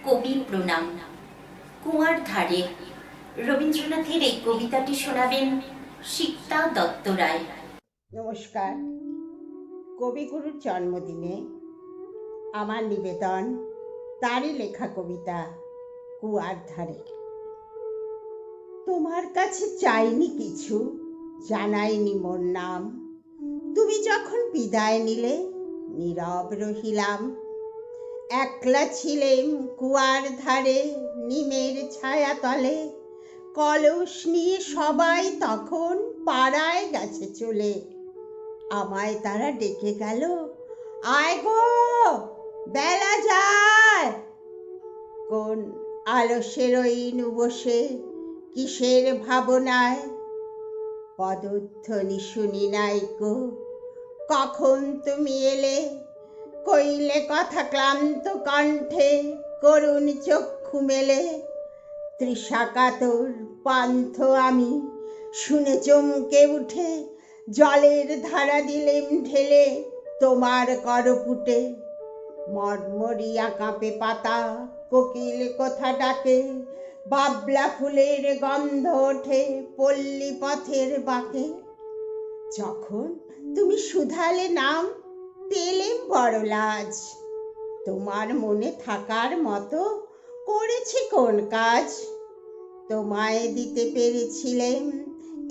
কবি প্রণাম, কুয়ার ধারে, রবীন্দ্রনাথের এই কবিতাটি শোনাবেন সিক্তা দত্ত রায়। নমস্কার। কবিগুরুর জন্মদিনে আমার নিবেদন তারই লেখা কবিতা কুয়ার ধারে। তোমার কাছে চাইনি কিছু, জানাইনি মোর নাম, তুমি যখন বিদায় নিলে নীরব রহিলাম। একলা ছিলেম কুয়ার ধারে নিমের ছায়া তলে, কলস নিয়ে সবাই তখন পাড়ায় গেছে চলে। আমায় তারা ডেকে গেল, আয় গো বেলা যায়। কোন আলসের ওই বসে কিসের ভাবনায়, পদধ্বনি শুনি নাই গো কখন তুমি এলে। কইলে কথা ক্লান্ত কণ্ঠে করুণ চক্ষু মেলে, তৃষাকাতর পান্থ আমি শুনে চমকে উঠে, জলের ধারা দিলেম ঢেলে তোমার করপুটে। মরমরিয়া কাঁপে পাতা, কোকিল কোথা ডাকে, বাবলা ফুলের গন্ধ ওঠে পল্লী পথের বাঁকে। যখন তুমি শুধালে নাম, পেলেম বড় লাজ। তোমার মনে থাকার মতো করেছি কোন কাজ? তোমায় দিতে পেরেছিলেম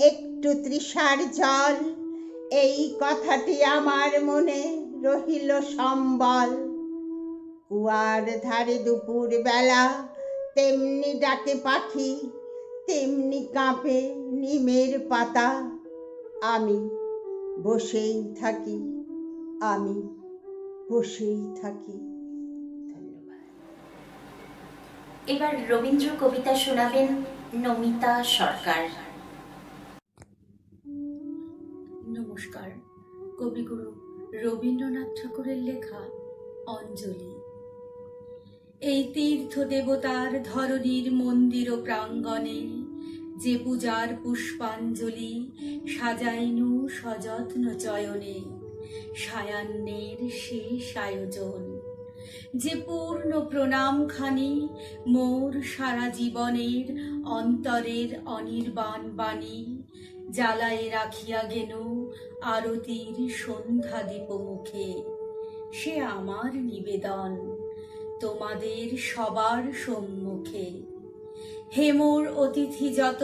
একটু তৃষার জল, এই কথাটি আমার মনে রহিল সম্বল। কুয়ার ধারে দুপুর বেলা তেমনি ডাকে পাখি, তেমনি কাঁপে নিমের পাতা। আমি বসেই থাকি, আমি বসেই থাকি। ধন্যবাদ। এবার রবীন্দ্র কবিতা শোনাবেন নমিতা সরকার। নমস্কার। কবিগুরু রবীন্দ্রনাথ ঠাকুরের লেখা অঞ্জলি। এই তীর্থ দেবতার ধরণীর মন্দির ও প্রাঙ্গণে, যে পূজার পুষ্পাঞ্জলি সাজাইনু সযত্ন চয়নে, সায়ান্নের শেষ আয়োজন। যে পূর্ণ প্রণামখানি মোর সারা জীবনের অন্তরের অনির্বাণ বাণী, জ্বালায়ে রাখিয়া গেনু আরতির সন্ধ্যা দীপ মুখে। সে আমার নিবেদন তোমাদের সবার সম্মুখে। হে মোর অতিথি যত,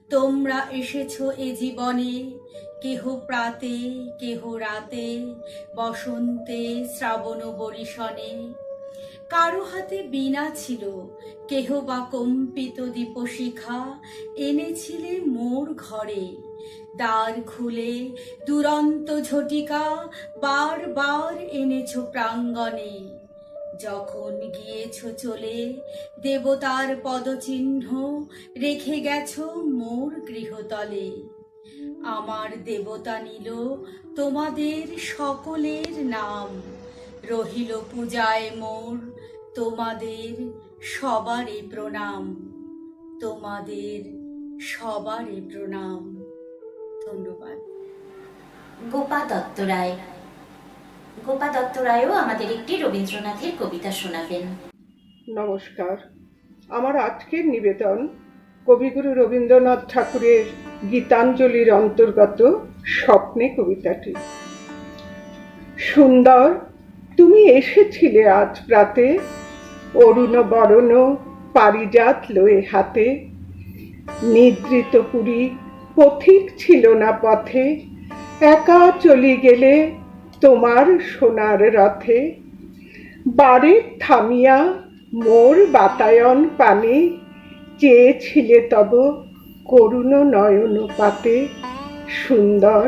তোমরা এসেছ এ জীবনে, কেহ প্রাতে কেহ রাতে, বসন্তে শ্রাবণ বরিশনে। কারো হাতে বীণা ছিল, কেহ বা কম্পিত দীপশিখা এনেছিলে মোর ঘরে। দ্বার খুলে দুরন্ত ঝটিকা বার বার এনেছ প্রাঙ্গণে। যখন গিয়েছ চলে দেবতার পদচিহ্ন রেখে গেছ মোর গৃহতলে। আমার দেবতা নিল তোমাদের সকলের নাম, রহিল পূজায় মোর তোমাদের সবারে প্রণাম, তোমাদের সবারে প্রণাম। ধন্যবাদ। গোপা দত্ত রায়। গোপা দত্ত রায়ও আমাদের একটি রবীন্দ্রনাথের কবিতা শোনাবেন। নমস্কার। আমার আজকের নিবেদন কবিগুরু রবীন্দ্রনাথ ঠাকুরের গীতাঞ্জলির অন্তর্গত স্বপ্নে কবিতাটি। সুন্দর, তুমি এসেছিলে আজ প্রাতে, অরুণ বরণ পারিজাত লয়ে হাতে। নিদ্রিত পুরী পথিক ছিল না পথে, একা চলি গেলে তোমার সোনার রথে। বারে থামিয়া মোর বাতায়ন পানে, চেয়েছিলে তব করুণ নয়ন পাতে। সুন্দর,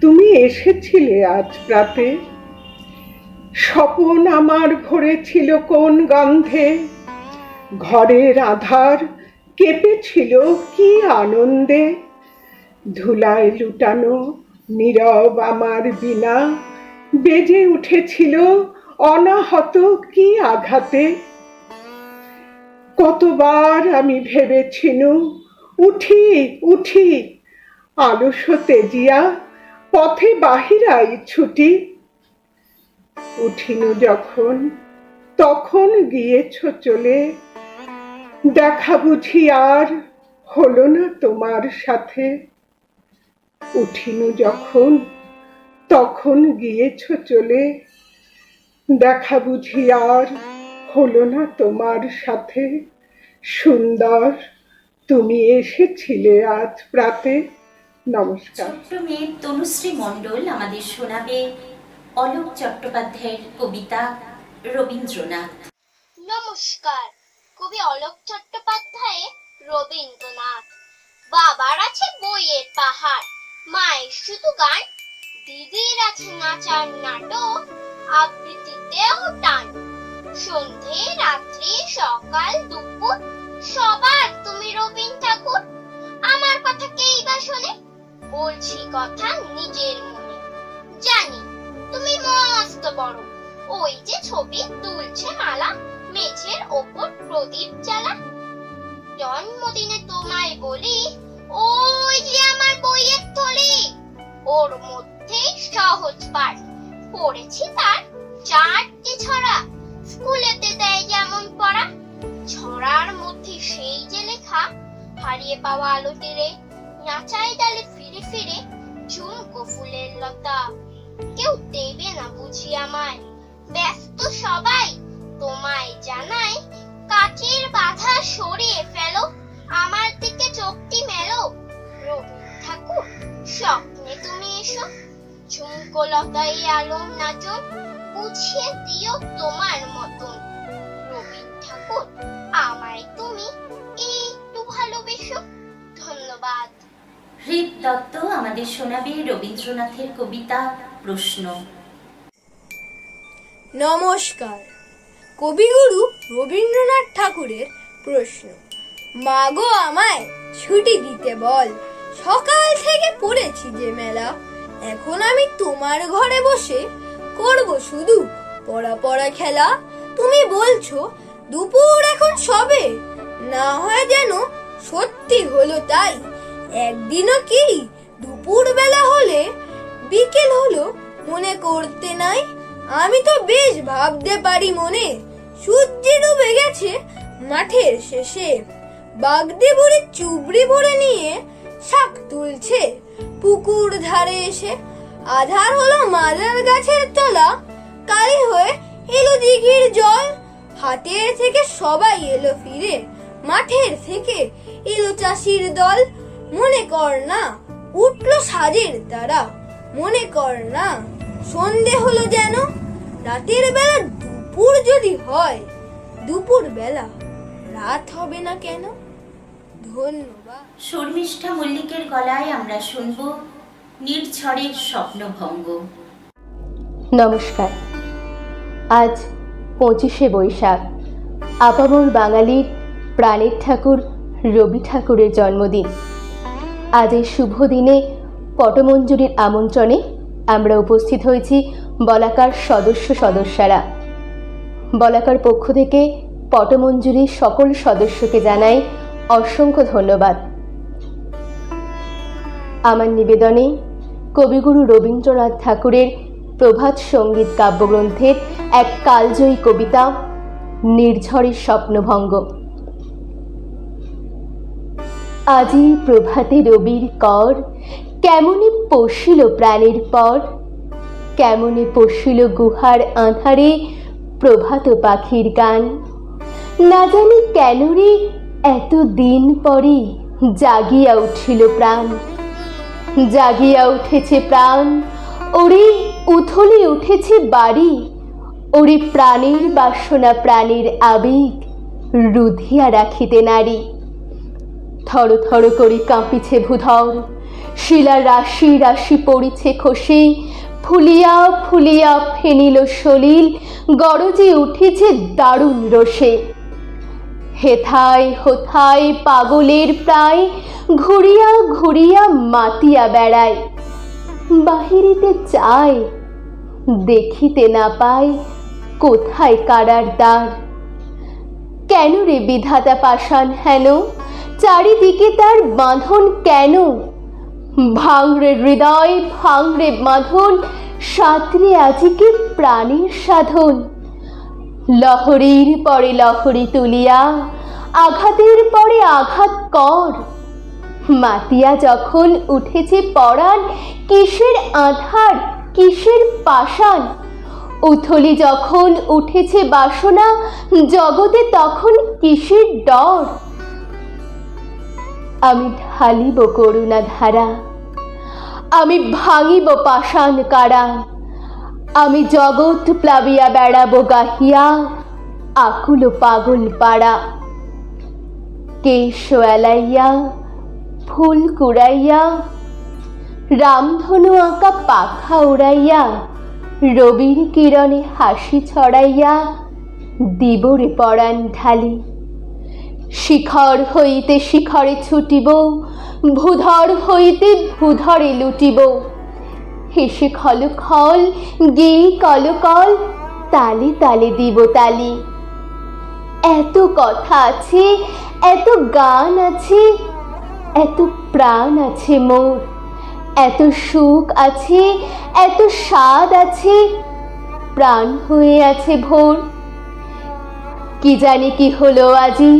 তুমি এসেছিলে আজ প্রাতে। স্বপন আমার ভরেছিল কোন গন্ধে, ঘরের আধার কেঁপেছিল কি আনন্দে। ধুলায় লুটানো নীরব আমার বীণা, বেজে উঠেছিল অনাহত কি আঘাতে। কতবার আমি ভেবেছিনু উঠি উঠি, আলস তেজিয়া পথে বাহিরাই ছুটি। উঠিনু যখন তখন গিয়েছ চলে, দেখা বুঝি আর হলো না তোমার সাথে। উঠিনু যখন তখন গিয়েছ চলে, দেখা বুঝি আর হলো না তোমার সাথে। সুন্দর, তুমি এসেছিলে আজ প্রাতে। নমস্কার। ছোট্ট মেয়ে তনুশ্রী মণ্ডল আমাদের শোনাবে অলোক চট্টোপাধ্যায়ের কবিতা রবীন্দ্রনাথ। নমস্কার। কবি অলোক চট্টোপাধ্যায় রবীন্দ্রনাথ। বাবার আছে বইয়ের পাহাড়, মায়ের শুধু গান, দিদির আছে নাচার নাটক, আবৃত্তিতেও টান। সন্ধে রাত্রি সকাল দুপুর সবার তুমি রবীন ঠাকুর। আমার কথা কেই বা শোনে, বলছি কথা নিজের মনে। জানি তুমি মস্ত বড়, ওই যে ছবি তুলছে মালা, মেঝের ওপর প্রদীপ জ্বালা। জন্মদিনে তোমায় বলি, ওই যে আমার বইয়ের থলি, ওর মধ্যে সহজ পাঠ পড়েছি তার 4টি ছড়া। স্কুলেতে দেয় যেমন পড়া, ছড়ার মধ্যে সেই যে লেখা, হারিয়ে পাওয়া আলো তীরে, নাচাই ডালে ফিরে ফিরে ঝুমকো ফুলের লতা। কেউ দেবে না বুঝি আমায়, ব্যস্ত সবাই তোমায় জানাই, কাচের বাধা সরিয়ে ফেলো, আমার দিকে চোখটি মেলো। রবীন ঠাকুর স্বপ্নে তুমি এসো, ঝুমকো লতাই আলোর নাচন বুঝিয়ে দিও তোমার মতন। রবীন ঠাকুর আমায় তুমি একটু ভালোবেসো। ধন্যবাদ। হৃদ দত্ত আমাদের শোনাবে রবীন্দ্রনাথের কবিতা প্রশ্ন। নমস্কার। কবিগুরু রবীন্দ্রনাথ ঠাকুরের প্রশ্ন। মাগো আমায় ছুটি দিতে বল, সকাল থেকে পড়েছি যে মেলা, এখন আমি তোমার ঘরে বসে করব শুধু পড়া পড়া খেলা। তুমি বলছো দুপুর এখন সবে, না হয় যেন সত্যি হলো তাই। একদিনও কি দুপুর বেলা হলে বিকেল হলো মনে করতে নাই। আমি তো বেশ ভাবতে পারি মনে, সূর্য ডুবে গেছে মাঠের শেষে। বাগদি বুড়ি চুবড়ি ভরে নিয়ে শাক তুলছে পুকুর ধারে এসে। আধার হলো মাদার গাছের তলা, কালি হয়ে এলো দিঘির জল। হাটের থেকে সবাই এলো ফিরে, মাঠের থেকে এলো চাষির দল। মনে কর না উঠলো সাজের তারা, মনে কর না সন্ধে হলো যেন। রাতের বেলা দুপুর যদি হয়, দুপুর বেলা রাত হবে না কেন? ধন্যবাদ। শর্মিষ্ঠা মল্লিকের গলায় আমরা শুনব নির্ঝরের স্বপ্নভঙ্গ। নমস্কার। আজ 25শে বৈশাখ, আপামর বাঙালির প্রাণের ঠাকুর রবি ঠাকুরের জন্মদিন। আজ এই শুভ দিনে পটমঞ্জুরির আমন্ত্রণে আমরা উপস্থিত হয়েছি বলাকার সদস্যরা। বলাকার পক্ষ থেকে পটমঞ্জুরির সকল সদস্যকে জানাই অসংখ্য ধন্যবাদ। আমার নিবেদনে কবিগুরু রবীন্দ্রনাথ ঠাকুরের প্রভাত সঙ্গীত কাব্যগ্রন্থের এক কালজয়ী কবিতা নির্ঝরের স্বপ্নভঙ্গ। আজি প্রভাতে রবির কর, কেমনে পশিল প্রাণের পর, কেমনে পশিল গুহার আঁধারে প্রভাত পাখির গান। না জানি কেন রে এত দিন পরে জাগিয়া উঠিল প্রাণ, জাগিয়া উঠেছে প্রাণ। ওরে উথলে উঠেছে বাড়ি, ওরে প্রাণের বাসনা প্রাণের আবেগ রুধিয়া রাখিতে নারী। থর থর করে কাঁপিছে ভূধর, শিলা রাশি রাশি পড়িছে খসে, ফুলিয়া ফুলিয়া ফেনিল সলিল, গরজে উঠেছে দারুণ রোষে। হেথায় হোথায় পাগলের প্রায়, ঘুরিয়া ঘুরিয়া মাতিয়া বেড়ায়। বাহিরিতে চায় দেখিতে না পায়, কোথায় কারার দ্বার। কেন রে বিধাতা পাষাণ হেন, চারিদিকে তার বাঁধন কেন? ভাঙরে হৃদয় ভাঙরে বাঁধন, সাঁতরে আজিকে প্রাণীর সাধন। লহরীর পরে লহরী তুলিয়া, আঘাতের পরে আঘাত কর, মাতিয়া যখন উঠেছে পরাণ, কিসের আধার কিসের পাষাণ, উথলি যখন উঠেছে বাসনা, জগতে তখন কিসের ডর। আমি ঢালিব করুণা ধারা, আমি ভাঙিব পাষাণ কারা, আমি জগৎ প্লাবিয়া বেড়াবো গাহিয়া, আকুল পাগল পাড়া। কেশ এলাইয়া ফুল কুড়াইয়া, রামধনু আঁকা পাখা উড়াইয়া, রবির কিরণে হাসি ছড়াইয়া, দিবরে পরাণ ঢালি। শিখর হইতে শিখরে ছুটিব, ভূধর হইতে ভূধরে লুটিব, হেসে খল খল গেয়ে কল কল, তালে তালে দিব তালি। এত কথা আছে, এত গান আছে, এত প্রাণ আছে মোর, এত সুখ আছে, এত স্বাদ আছে, প্রাণ হয়ে আছে ভোর। কি জানি কি হলো আজি,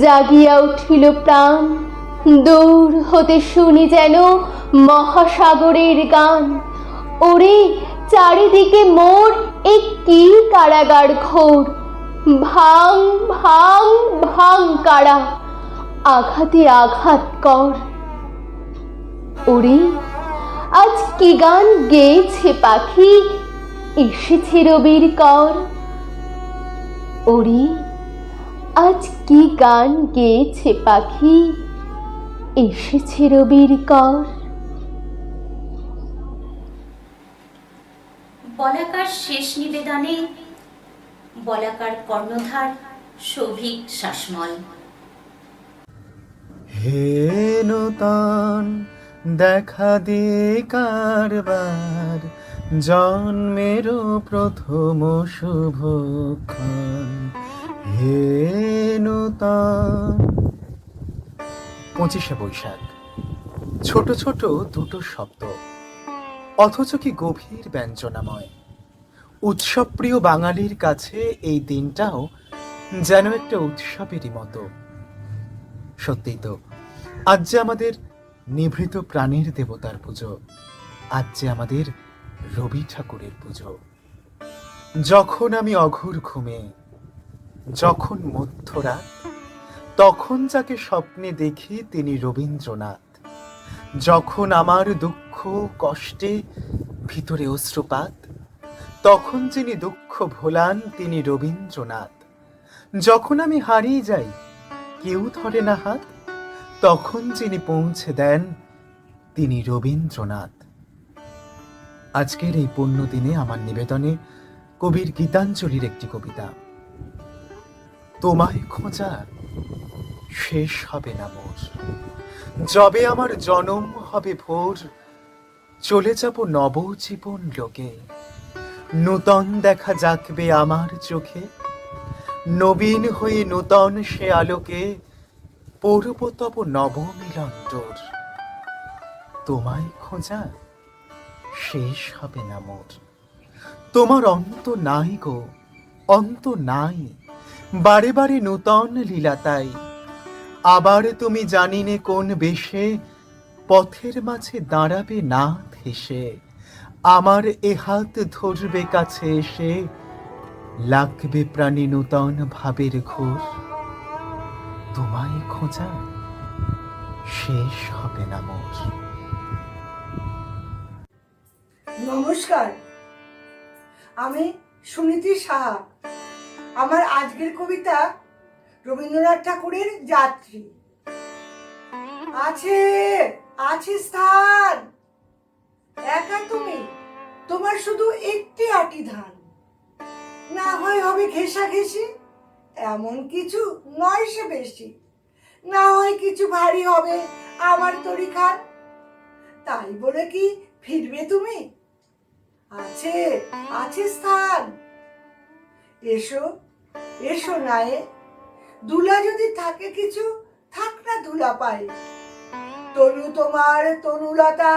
জাগিয়া উঠিল প্রাণ, দূর হতে শুনি যেন মহাসাগরের গান। ওরে চারিদিকে মোর এ কি কারাগার ঘোর, ভাঙ ভাঙ ভাঙ কারা, আঘাতে আঘাত কর। ওরে আজ কি গান গেয়েছে পাখি, এসেছে রবির কর। ওরে আজ কি গান গেয়েছে পাখি, এসেছে রবির কর। বলাকার শেষ নিবেদনে বলাকার কর্ণধার সৌভিক শাসমল। হে নূতন দেখা দিয়ে কারবার, জন্মেরও প্রথম শুভক্ষণ। হে নূতন। 25শে বৈশাখ, ছোট ছোট দুটো শব্দ, অথচ কি গভীর ব্যঞ্জনাময়। উৎসবপ্রিয় বাঙালির কাছে এই দিনটাও যেন একটা উৎসবেরই মতো। সত্যিই তো, আজ যে আমাদের নিভৃত প্রাণের দেবতার পুজো, আজ যে আমাদের রবি ঠাকুরের পুজো। যখন আমি অঘোর ঘুমে, যখন মধ্যরাত, তখন যাকে স্বপ্নে দেখি তিনি রবীন্দ্রনাথ। যখন আমার দুঃখ কষ্টে ভিতরে অশ্রুপাত, তখন যিনি দুঃখ ভোলান তিনি রবীন্দ্রনাথ। যখন আমি হারিয়ে যাই, কেউ ধরে না হাত, তখন যিনি পৌঁছে দেন তিনি রবীন্দ্রনাথ। আজকের এই পুণ্য দিনে আমার নিবেদনে কবির গীতাঞ্জলির একটি কবিতা। তোমায় খোঁজা শেষ হবে না মোর, যবে আমার জনম হবে ভোর, চলে যাব নবজীবন লোকে, নূতন দেখা জাগবে আমার চোখে, নবীন হয়ে নূতন সে আলোকে, পড়ব তব নবমিলন ডোর। তোমায় খোঁজা শেষ হবে না মোর, তোমার অন্ত নাই গো, অন্ত নাই, বারে বারে নূতন লীলা তাই। আবার তুমি জানিনে কোন বেশে, পথের মাঝে দাঁড়াবে না হেসে, আমার এ হাত ধরবে কাছে এসে, লাগবে প্রাণী নূতন ভাবের ঘোর। তোমায় খোঁজা শেষ হবে না মোর। নমস্কার, আমি সুনীতি সাহা। আমার আজকের কবিতা রবীন্দ্রনাথ ঠাকুরের যাত্রী। আছে আছে স্থান, একা তুমি, তোমার শুধু একটি আটি ধান, না হয় হবে ঘেঁষা ঘেঁষি, এমন কিছু নয় সে বেশি, না হয় কিছু ভারী হবে আমার তরি খান, তাই বলে কি ফিরবে তুমি? আছে আছে স্থান, এসো এসো নায়ে, দুলা যদি থাকে কিছু, থাক না দুলা পায়। তনু তোমার তনুলতা,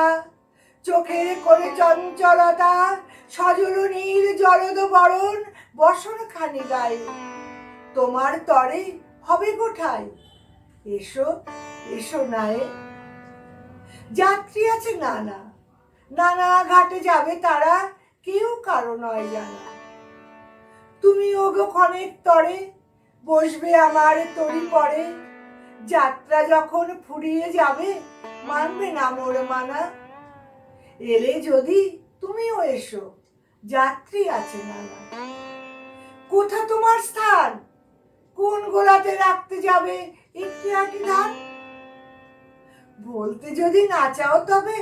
চোখের কোণে চঞ্চলতা, সজল নীল জলদ বরণ, বসন খানি গায়ে, তোমার তরে হবে কোঠায়। এসো এসো নায়ে, যাত্রী আছে নানা, নানা ঘাটে যাবে তারা, কেউ কারো নয় জানা। তুমি ওগো ক্ষণেক তরে বসবে আমার তরি পরে, যাত্রা যখন ফুরিয়ে যাবে মানবে না মোর মানা। এলে যদি তুমিও এসো, যাত্রী আছে নানা। কোথা তোমার স্থান, কোন গোলাতে রাখতে যাবে একটি আটি ধান? বলতে যদি না চাও তবে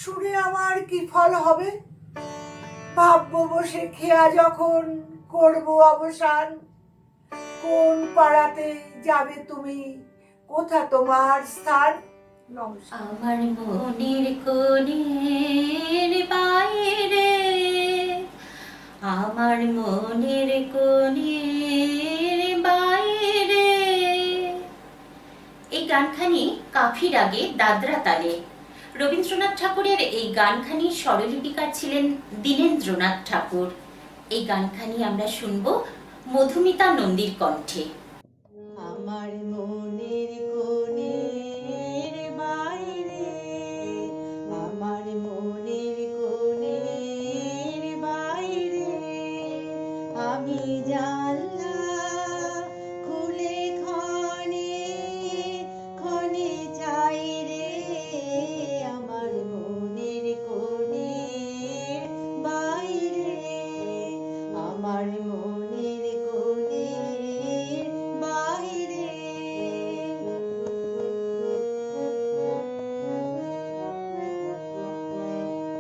শুনে আমার কি ফল হবে? ভাববো বসে খেয়া যখন করব অবসান। কোন পাড়াতে যাবে তুমি, কোথা তোমার স্থান? নমস্কার। আমার মনের কোণের বাইরে, আমার মনের কোণের বাইরে। এই গানখানি কাফি রাগে দাদরা তালে। রবীন্দ্রনাথ ঠাকুরের এই গানখানির স্বরলিপিকার ছিলেন দীনেন্দ্রনাথ ঠাকুর। এই গানখানি আমরা শুনব মধুমিতা নন্দীর কণ্ঠে। আমার মনের কোণের বাইরে, আমার মনের কোণের বাইরে, আমি জানলা খুলে ক্ষণে ক্ষণে চাই রে, আমার মনের কোণের বাইরে, আমার মনের কোণের বাইরে।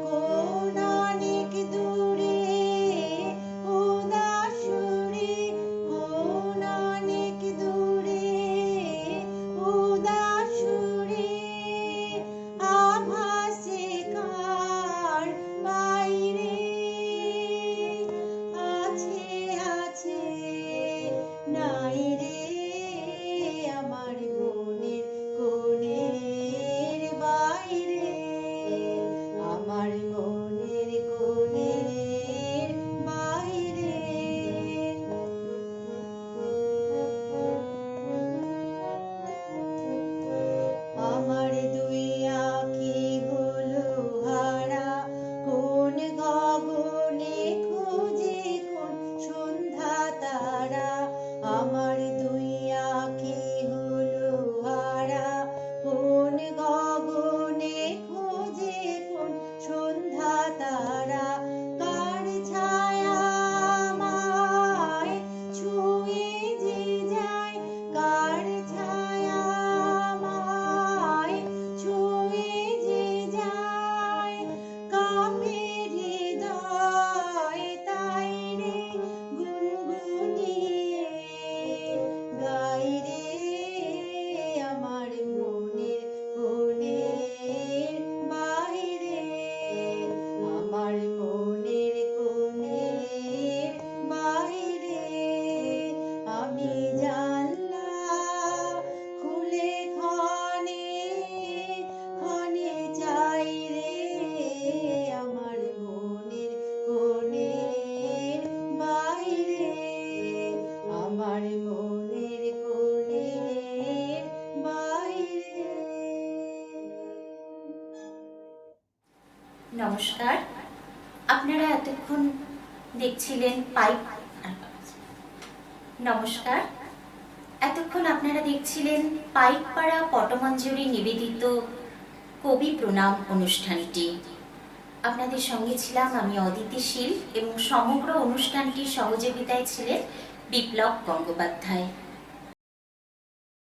কোন অনেক দূরে উদাসুরে, কোন অনেক দূরে উদাসুরে, আভাসে কার বাইরে আছে আছে নাই রে, আমার মনের কোণের বাইরে, আমার মনের কোণের বাইরে। আমার দুই আঁখি হলো হারা, কোন গগনে খুঁজে কোন সন্ধ্যা তারা, আমার দুই আঁখি হলো হারা, কোন গগনে খুঁজে কোন সন্ধ্যা তারা, কার ছায়া আমায় ছুঁয়ে যে যায়, কার ছায়া আমায় ছুঁয়ে যে যায়, কাঁপে হৃদয় তাই রে গুনগুনিয়ে গাই রে, আমার মনের কোণের বাইরে, আমার মনের কোণের বাইরে, আমি জানলা খুলে ক্ষণে ক্ষণে চাই রে, আমার মনের কোণের বাইরে, আমার মনের কোণের বাইরে। নমস্কার, আপনারা এতক্ষণ দেখছিলেন নমস্কার, এতক্ষণ আপনারা দেখছিলেন পাইকপাড়া পটমঞ্জরি নিবেদিত কবি প্রণাম অনুষ্ঠানটি। আপনাদের সঙ্গে ছিলাম আমি অদিতি শীল এবং সমগ্র অনুষ্ঠানটির সহযোগিতায় ছিলেন বিপ্লব গঙ্গোপাধ্যায়।